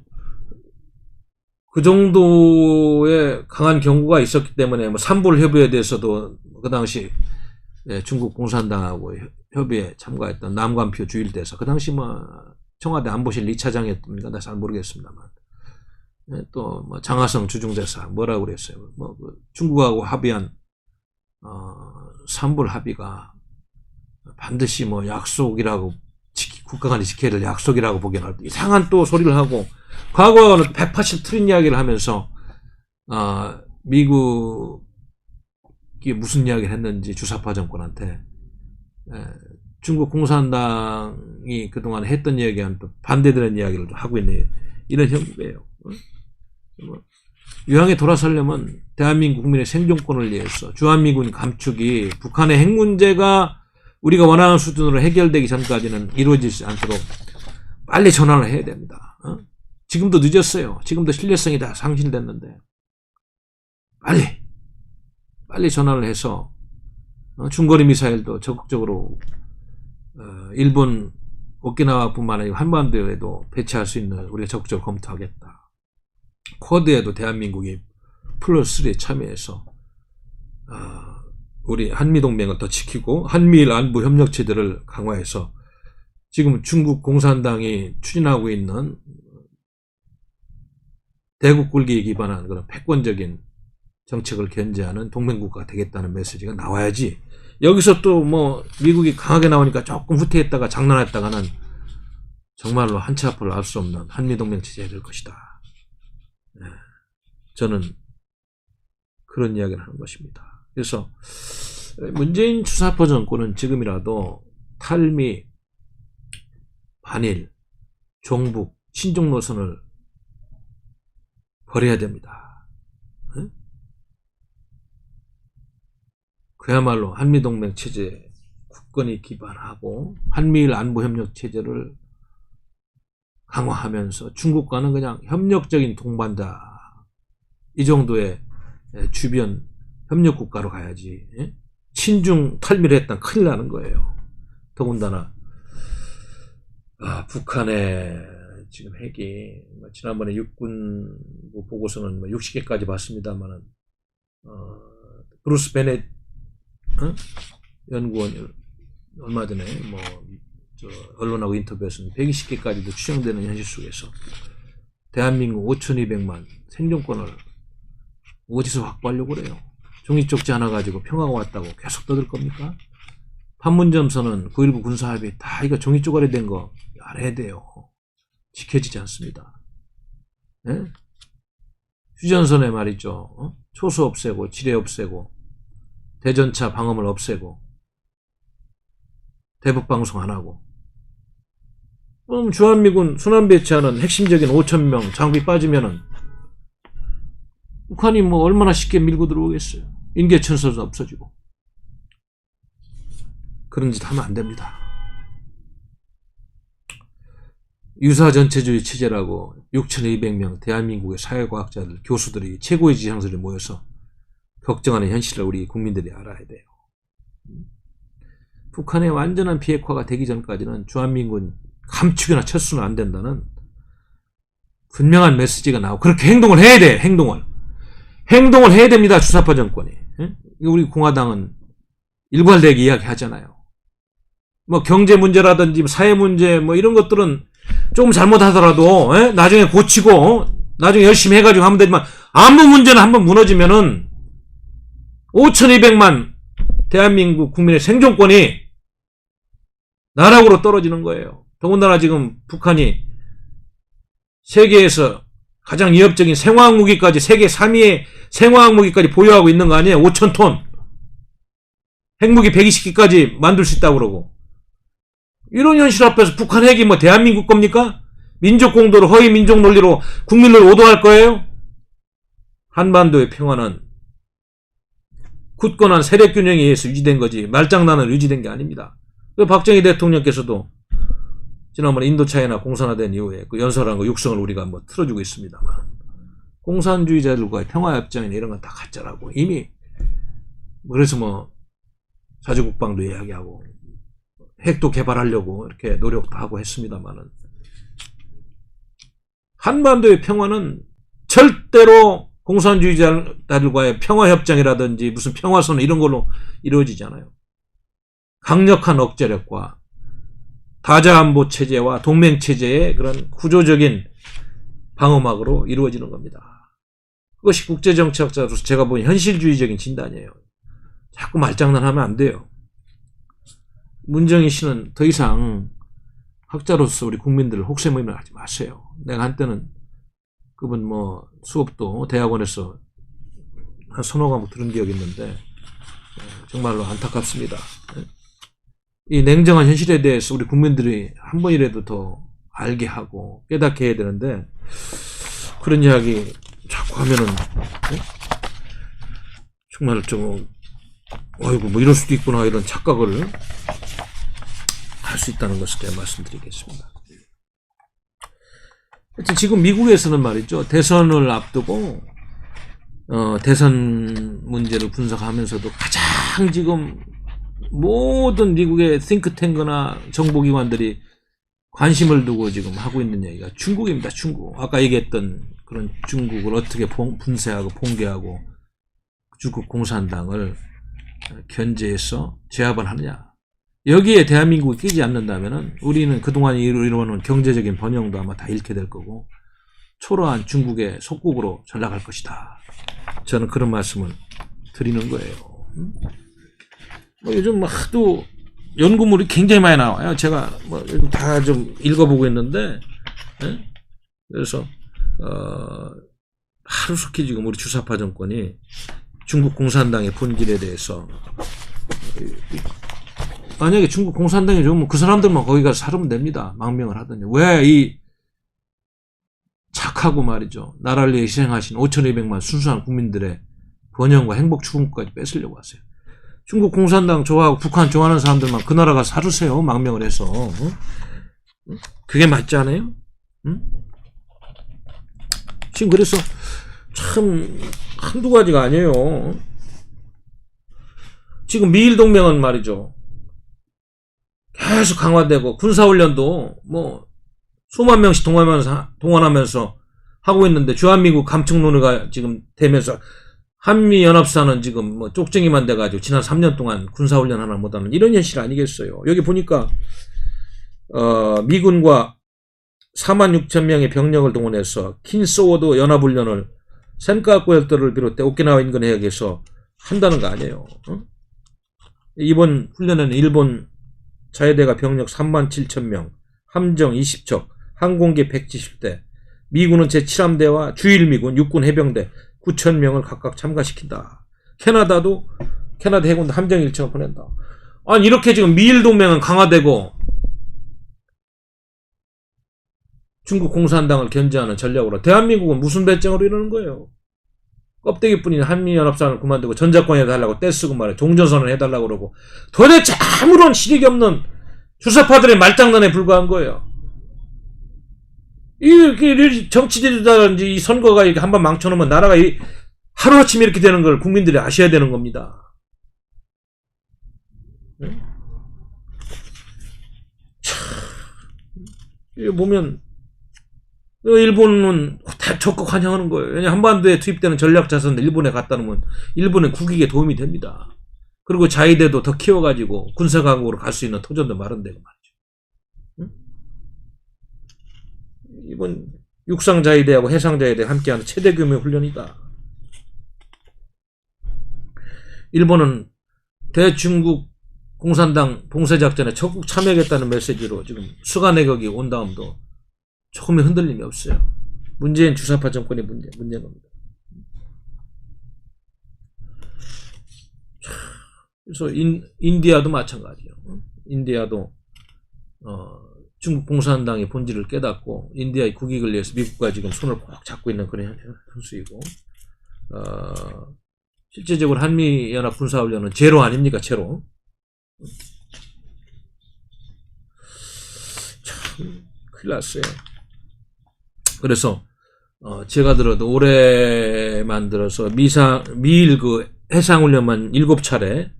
그 정도의 강한 경고가 있었기 때문에 뭐 산불 협의에 대해서도 그 당시 중국 공산당하고 협의에 참가했던 남관표 주일대사, 그 당시 뭐 청와대 안보실 2차장이었습니까? 나 잘 모르겠습니다만, 또 뭐 장하성 주중대사 뭐라고 그랬어요? 뭐 중국하고 합의한 삼불 합의가 반드시 뭐 약속이라고 국가 간에 지켜야 될 약속이라고 보기에는 이상한 또 소리를 하고, 과거와는 180 틀린 이야기를 하면서 미국이 무슨 이야기를 했는지 주사파 정권한테 중국 공산당이 그동안 했던 이야기와는 또 반대되는 이야기를 하고 있는 이런 형국이에요. 유항에 돌아서려면 대한민국 국민의 생존권을 위해서 주한미군 감축이 북한의 핵 문제가 우리가 원하는 수준으로 해결되기 전까지는 이루어지지 않도록 빨리 전환을 해야 됩니다. 지금도 늦었어요. 지금도 신뢰성이 다 상실됐는데 빨리 전환을 해서 중거리 미사일도 적극적으로 일본 오키나와뿐만 아니라 한반도에도 배치할 수 있는 우리가 적극적으로 검토하겠다. 쿼드에도 대한민국이 플러스3에 참여해서 우리 한미동맹을 더 지키고 한미일 안보 협력 체제를 강화해서 지금 중국 공산당이 추진하고 있는 대국 굴기에 기반한 그런 패권적인 정책을 견제하는 동맹국가가 되겠다는 메시지가 나와야지, 여기서 또 뭐 미국이 강하게 나오니까 조금 후퇴했다가 장난했다가는 정말로 한치 앞을 알 수 없는 한미동맹 체제가 될 것이다. 저는 그런 이야기를 하는 것입니다. 그래서 문재인 주사파 정권은 지금이라도 탈미, 반일, 종북, 친중 노선을 버려야 됩니다. 그야말로 한미동맹 체제 굳건히 기반하고 한미일 안보협력 체제를 강화하면서 중국과는 그냥 협력적인 동반자, 이 정도의 주변 협력국가로 가야지, 친중 탈미를 했다면 큰일 나는 거예요. 더군다나 북한의 지금 핵이 지난번에 육군 보고서는 60개까지 봤습니다만은 브루스 베넷 연구원이 얼마 전에 언론하고 인터뷰에서는 120개까지도 추정되는 현실 속에서 대한민국 5,200만 생존권을 어디서 확보하려고 그래요? 종이 쪽지 하나 가지고 평화가 왔다고 계속 떠들 겁니까? 판문점선언, 9.19 군사합의 다 이거 종이 쪼가리 된 거 알아야 돼요. 지켜지지 않습니다. 휴전선에 말이죠. 초수 없애고 지뢰 없애고 대전차 방어물 없애고 대북 방송 안 하고, 그럼 주한미군 순환 배치하는 핵심적인 5,000명 장비 빠지면은 북한이 뭐 얼마나 쉽게 밀고 들어오겠어요. 인계천선도 없어지고. 그런 짓 하면 안 됩니다. 유사전체주의 체제라고 6,200명 대한민국의 사회과학자들, 교수들이 최고의 지향들이 모여서 걱정하는 현실을 우리 국민들이 알아야 돼요. 북한의 완전한 비핵화가 되기 전까지는 주한민군 감축이나 철수는 안 된다는 분명한 메시지가 나오고, 그렇게 행동을 해야 돼. 행동을 해야 됩니다. 주사파 정권이. 우리 공화당은 일괄되게 이야기하잖아요. 뭐 경제 문제라든지 사회 문제 뭐 이런 것들은 조금 잘못하더라도 나중에 고치고 나중에 열심히 해가지고 하면 되지만, 안보 문제는 한번 무너지면은 5,200만 대한민국 국민의 생존권이 나락으로 떨어지는 거예요. 더군다나 지금 북한이 세계에서 가장 위협적인 생화학 무기까지, 세계 3위의 생화학 무기까지 보유하고 있는 거 아니에요? 5,000톤. 핵무기 120기까지 만들 수 있다고 그러고. 이런 현실 앞에서 북한 핵이 뭐 대한민국 겁니까? 민족 공도로 허위 민족 논리로 국민을 오도할 거예요? 한반도의 평화는 굳건한 세력 균형에 의해서 유지된 거지 말장난으로 유지된 게 아닙니다. 박정희 대통령께서도 지난번에 인도차이나 공산화된 이후에 그 연설한 거 육성을 우리가 뭐 틀어주고 있습니다만, 공산주의자들과의 평화협정이나 이런 건 다 가짜라고 이미, 그래서 뭐 자주국방도 이야기하고 핵도 개발하려고 이렇게 노력도 하고 했습니다만은, 한반도의 평화는 절대로 공산주의자들과의 평화협정이라든지 무슨 평화선언 이런 걸로 이루어지지 않아요. 강력한 억제력과 다자안보 체제와 동맹 체제의 그런 구조적인 방어막으로 이루어지는 겁니다. 그것이 국제정치학자로서 제가 본 현실주의적인 진단이에요. 자꾸 말장난하면 안 돼요. 문정희 씨는 더 이상 학자로서 우리 국민들을 혹세무민을 하지 마세요. 내가 한때는 그분 수업도 대학원에서 한 서너 과목 들은 기억이 있는데 정말로 안타깝습니다. 이 냉정한 현실에 대해서 우리 국민들이 한 번이라도 더 알게 하고 깨닫게 해야 되는데 그런 이야기 자꾸 하면은 정말 좀 아이고 이럴 수도 있구나 이런 착각을 할 수 있다는 것을 제가 말씀드리겠습니다. 지금 미국에서는 말이죠. 대선을 앞두고 대선 문제를 분석하면서도 가장 지금 모든 미국의 싱크탱크나 정보기관들이 관심을 두고 지금 하고 있는 얘기가 중국입니다. 중국. 아까 얘기했던 그런 중국을 어떻게 분쇄하고 봉개하고 중국 공산당을 견제해서 제압을 하느냐. 여기에 대한민국이 끼지 않는다면은 우리는 그동안 이루어놓은 경제적인 번영도 아마 다 잃게 될 거고 초라한 중국의 속국으로 전락할 것이다. 저는 그런 말씀을 드리는 거예요. 요즘 하도 연구물이 굉장히 많이 나와요. 제가 다 좀 읽어보고 있는데, 그래서 하루속히 지금 우리 주사파 정권이 중국 공산당의 본질에 대해서 만약에 중국 공산당이 좋으면 그 사람들만 거기 가서 살으면 됩니다. 망명을 하더니 왜 이 착하고 말이죠. 나라를 위해 희생하신 5,200만 순수한 국민들의 번영과 행복 추구까지 뺏으려고 하세요. 중국 공산당 좋아하고 북한 좋아하는 사람들만 그 나라 가서 살으세요. 망명을 해서. 그게 맞지 않아요? 지금 그래서 참 한두 가지가 아니에요. 지금 미일 동맹은 말이죠. 계속 강화되고 군사훈련도 수만 명씩 동원하면서 하고 있는데 주한미국 감축 논의가 지금 되면서 한미연합사는 지금 쪽쟁이만 돼가지고 지난 3년 동안 군사훈련 하나 못하는 이런 현실 아니겠어요. 여기 보니까 미군과 46,000명의 병력을 동원해서 킨소워드 연합훈련을 센카쿠 열도를 비롯해 오키나와 인근 해역에서 한다는 거 아니에요. 이번 훈련에는 일본 자위대가 병력 37,000명, 함정 20척, 항공기 170대, 미군은 제7함대와 주일미군, 육군 해병대 9,000명을 각각 참가시킨다. 캐나다 해군도 함정 1척을 보낸다. 아니 이렇게 지금 미일 동맹은 강화되고 중국 공산당을 견제하는 전략으로 대한민국은 무슨 배짱으로 이러는 거예요. 껍데기뿐인 한미연합사를 그만두고 전자권 해달라고 떼쓰고 말해 종전선언 해달라고 그러고 도대체 아무런 실익이 없는 주사파들의 말장난에 불과한 거예요. 이 정치들이라든지 이 선거가 이렇게 한번 망쳐놓으면 나라가 하루아침에 이렇게 되는 걸 국민들이 아셔야 되는 겁니다. 응? 이거 보면 일본은 다 적극 환영하는 거예요. 왜냐하면 한반도에 투입되는 전략자산들 일본에 갖다 놓으면 일본의 국익에 도움이 됩니다. 그리고 자위대도 더 키워가지고 군사강국으로 갈 수 있는 토전도 마련되고 말이죠. 응? 이번 육상자위대하고 해상자위대가 함께하는 최대 규모의 훈련이다. 일본은 대중국 공산당 봉쇄작전에 적극 참여하겠다는 메시지로 지금 수가 내각이 온 다음도 조금의 흔들림이 없어요. 문재인 주사파 정권의 문제인 겁니다. 그래서 인디아도 마찬가지예요. 인디아도 중국 공산당의 본질을 깨닫고 인디아의 국익을 위해서 미국과 지금 손을 꼭 잡고 있는 그런 현수이고 실제적으로 한미연합 군사훈련은 제로 아닙니까? 제로. 참 큰일 났어요. 그래서 제가 들어도 올해만 들어서 미일 그 해상훈련만 7차례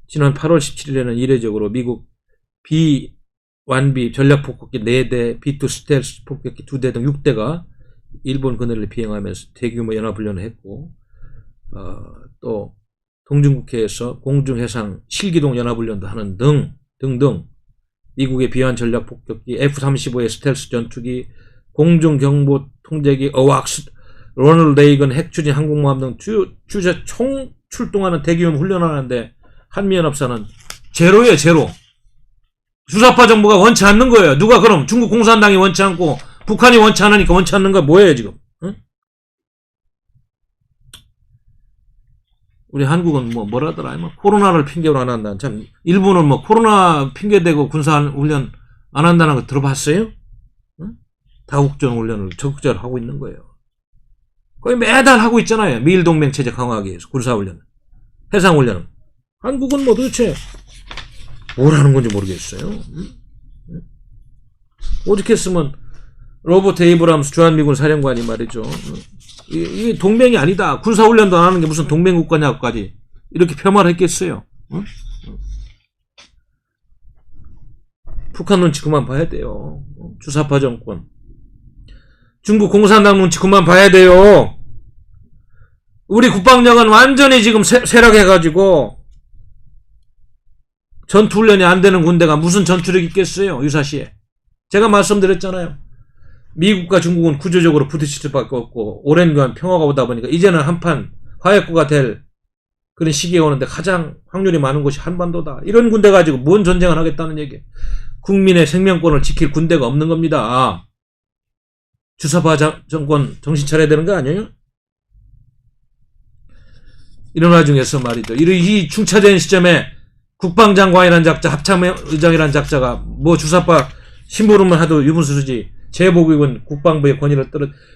지난 8월 17일에는 이례적으로 미국 B-1B 전략폭격기 4대, B-2 스텔스 폭격기 2대 등 6대가 일본 근해를 비행하면서 대규모 연합훈련을 했고 또 통중국해에서 공중해상 실기동 연합훈련도 하는 등등 미국의 비환 전략 폭격기, F-35의 스텔스 전투기, 공중경보 통제기, 어왁스, 로널드 레이건 핵추진 항공모함 등 주재 총 출동하는 대규모 훈련을 하는데 한미연합사는 제로예요, 제로. 주사파 정부가 원치 않는 거예요. 누가 그럼 중국 공산당이 원치 않고 북한이 원치 않으니까 원치 않는 거 뭐예요 지금? 응? 우리 한국은 뭐라더라? 코로나를 핑계로 안 한다. 참 일본은 코로나 핑계대고 군사훈련 안 한다는 거 들어봤어요? 응? 다국전 훈련을 적극적으로 하고 있는 거예요. 거의 매달 하고 있잖아요. 미일동맹 체제 강화하기 위해서 군사훈련, 해상훈련은. 한국은 도대체 뭘 하는 건지 모르겠어요. 응? 오죽 했으면 로버트 에이브람스 주한미군 사령관이 말이죠. 이게 동맹이 아니다. 군사훈련도 안 하는 게 무슨 동맹국가냐고까지 이렇게 폄하를 했겠어요. 응? 북한 눈치 그만 봐야 돼요. 주사파 정권. 중국 공산당 눈치 그만 봐야 돼요. 우리 국방력은 완전히 지금 쇠락해가지고 전투훈련이 안 되는 군대가 무슨 전투력이 있겠어요. 유사시에. 제가 말씀드렸잖아요. 미국과 중국은 구조적으로 부딪힐 수밖에 없고 오랜 기간 평화가 오다 보니까 이제는 한판 화해구가 될 그런 시기에 오는데 가장 확률이 많은 곳이 한반도다. 이런 군대 가지고 뭔 전쟁을 하겠다는 얘기예요. 국민의 생명권을 지킬 군대가 없는 겁니다. 주사파 정권 정신 차려야 되는 거 아니에요? 이런 와중에서 말이죠. 이 중차대한 시점에 국방장관이라는 작자, 합참의장이라는 작자가 주사파 심부름을 하도 유분수수지 제복입은 국방부의 권위를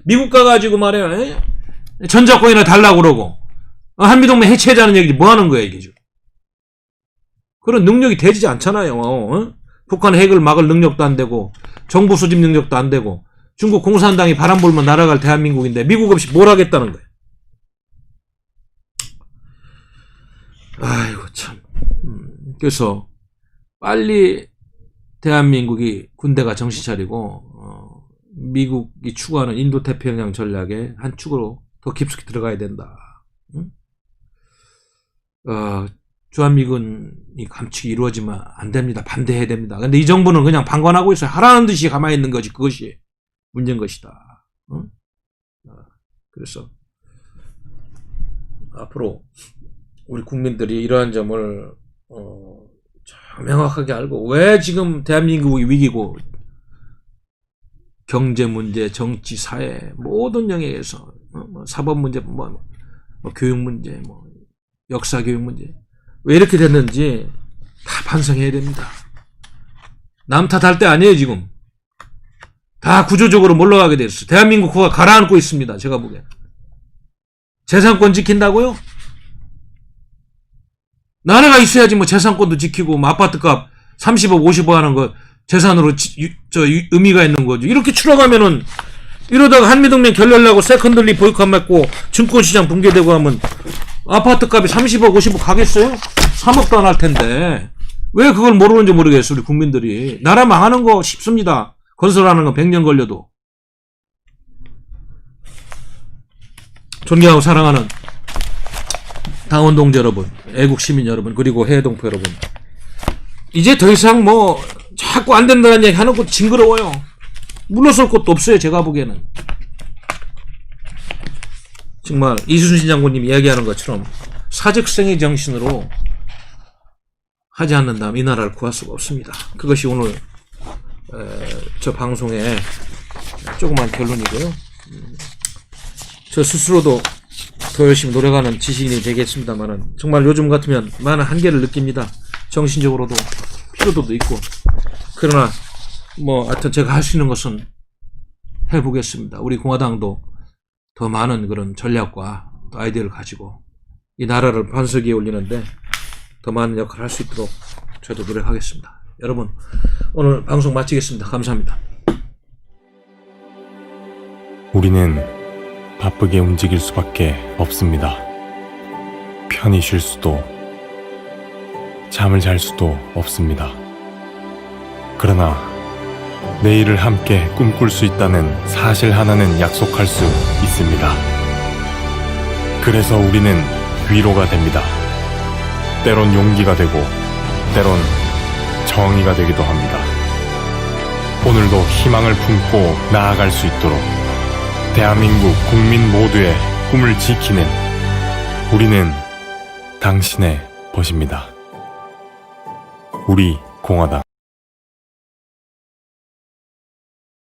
미국 가가지고 말이야 전작권이나 달라고 그러고 한미동맹 해체하자는 얘기지 뭐 하는 거야 이게 지금. 그런 능력이 되지 않잖아요. 북한 핵을 막을 능력도 안 되고 정보 수집 능력도 안 되고 중국 공산당이 바람 불면 날아갈 대한민국인데 미국 없이 뭘 하겠다는 거야. 아이고 참. 그래서 빨리 대한민국이 군대가 정신 차리고 미국이 추구하는 인도태평양 전략의 한 축으로 더 깊숙이 들어가야 된다. 응? 주한미군이 감축이 이루어지면 안 됩니다. 반대해야 됩니다. 근데 이 정부는 그냥 방관하고 있어요. 하라는 듯이 가만히 있는 거지. 그것이 문제인 것이다. 응? 그래서 앞으로 우리 국민들이 이러한 점을 명확하게 알고 왜 지금 대한민국이 위기고 경제 문제, 정치, 사회 모든 영역에서 사법 문제, 교육 문제, 역사 교육 문제 왜 이렇게 됐는지 다 반성해야 됩니다. 남 탓할 때 아니에요 지금. 다 구조적으로 몰러가게 됐어. 대한민국 국가 가라앉고 있습니다. 제가 보기엔. 재산권 지킨다고요? 나라가 있어야지 재산권도 지키고 아파트값 30억 50억 하는 거 재산으로 의미가 있는 거죠. 이렇게 추락하면은 이러다가 한미동맹 결렬하고 세컨들리 보이콧 맞고 증권시장 붕괴되고 하면 아파트값이 30억 50억 가겠어요? 3억도 안 할 텐데 왜 그걸 모르는지 모르겠어요. 우리 국민들이. 나라 망하는 거 쉽습니다. 건설하는 거 100년 걸려도. 존경하고 사랑하는 당원 동지 여러분, 애국 시민 여러분, 그리고 해외 동포 여러분. 이제 더 이상 자꾸 안 된다는 얘기 하는 것도 징그러워요. 물러설 것도 없어요. 제가 보기에는. 정말 이순신 장군님이 이야기하는 것처럼 사직생의 정신으로 하지 않는다면 이 나라를 구할 수가 없습니다. 그것이 오늘 저 방송의 조그만 결론이고요. 저 스스로도 더 열심히 노력하는 지식인이 되겠습니다만은 정말 요즘 같으면 많은 한계를 느낍니다. 정신적으로도 피로도도 있고. 그러나 하여튼 제가 할 수 있는 것은 해보겠습니다. 우리 공화당도 더 많은 그런 전략과 또 아이디어를 가지고 이 나라를 반석 위에 올리는데 더 많은 역할을 할 수 있도록 저도 노력하겠습니다. 여러분 오늘 방송 마치겠습니다. 감사합니다. 우리는 바쁘게 움직일 수밖에 없습니다. 편히 쉴 수도, 잠을 잘 수도 없습니다. 그러나 내일을 함께 꿈꿀 수 있다는 사실 하나는 약속할 수 있습니다. 그래서 우리는 위로가 됩니다. 때론 용기가 되고 때론 정의가 되기도 합니다. 오늘도 희망을 품고 나아갈 수 있도록 대한민국 국민 모두의 꿈을 지키는 우리는 당신의 벗입니다. 우리 공화당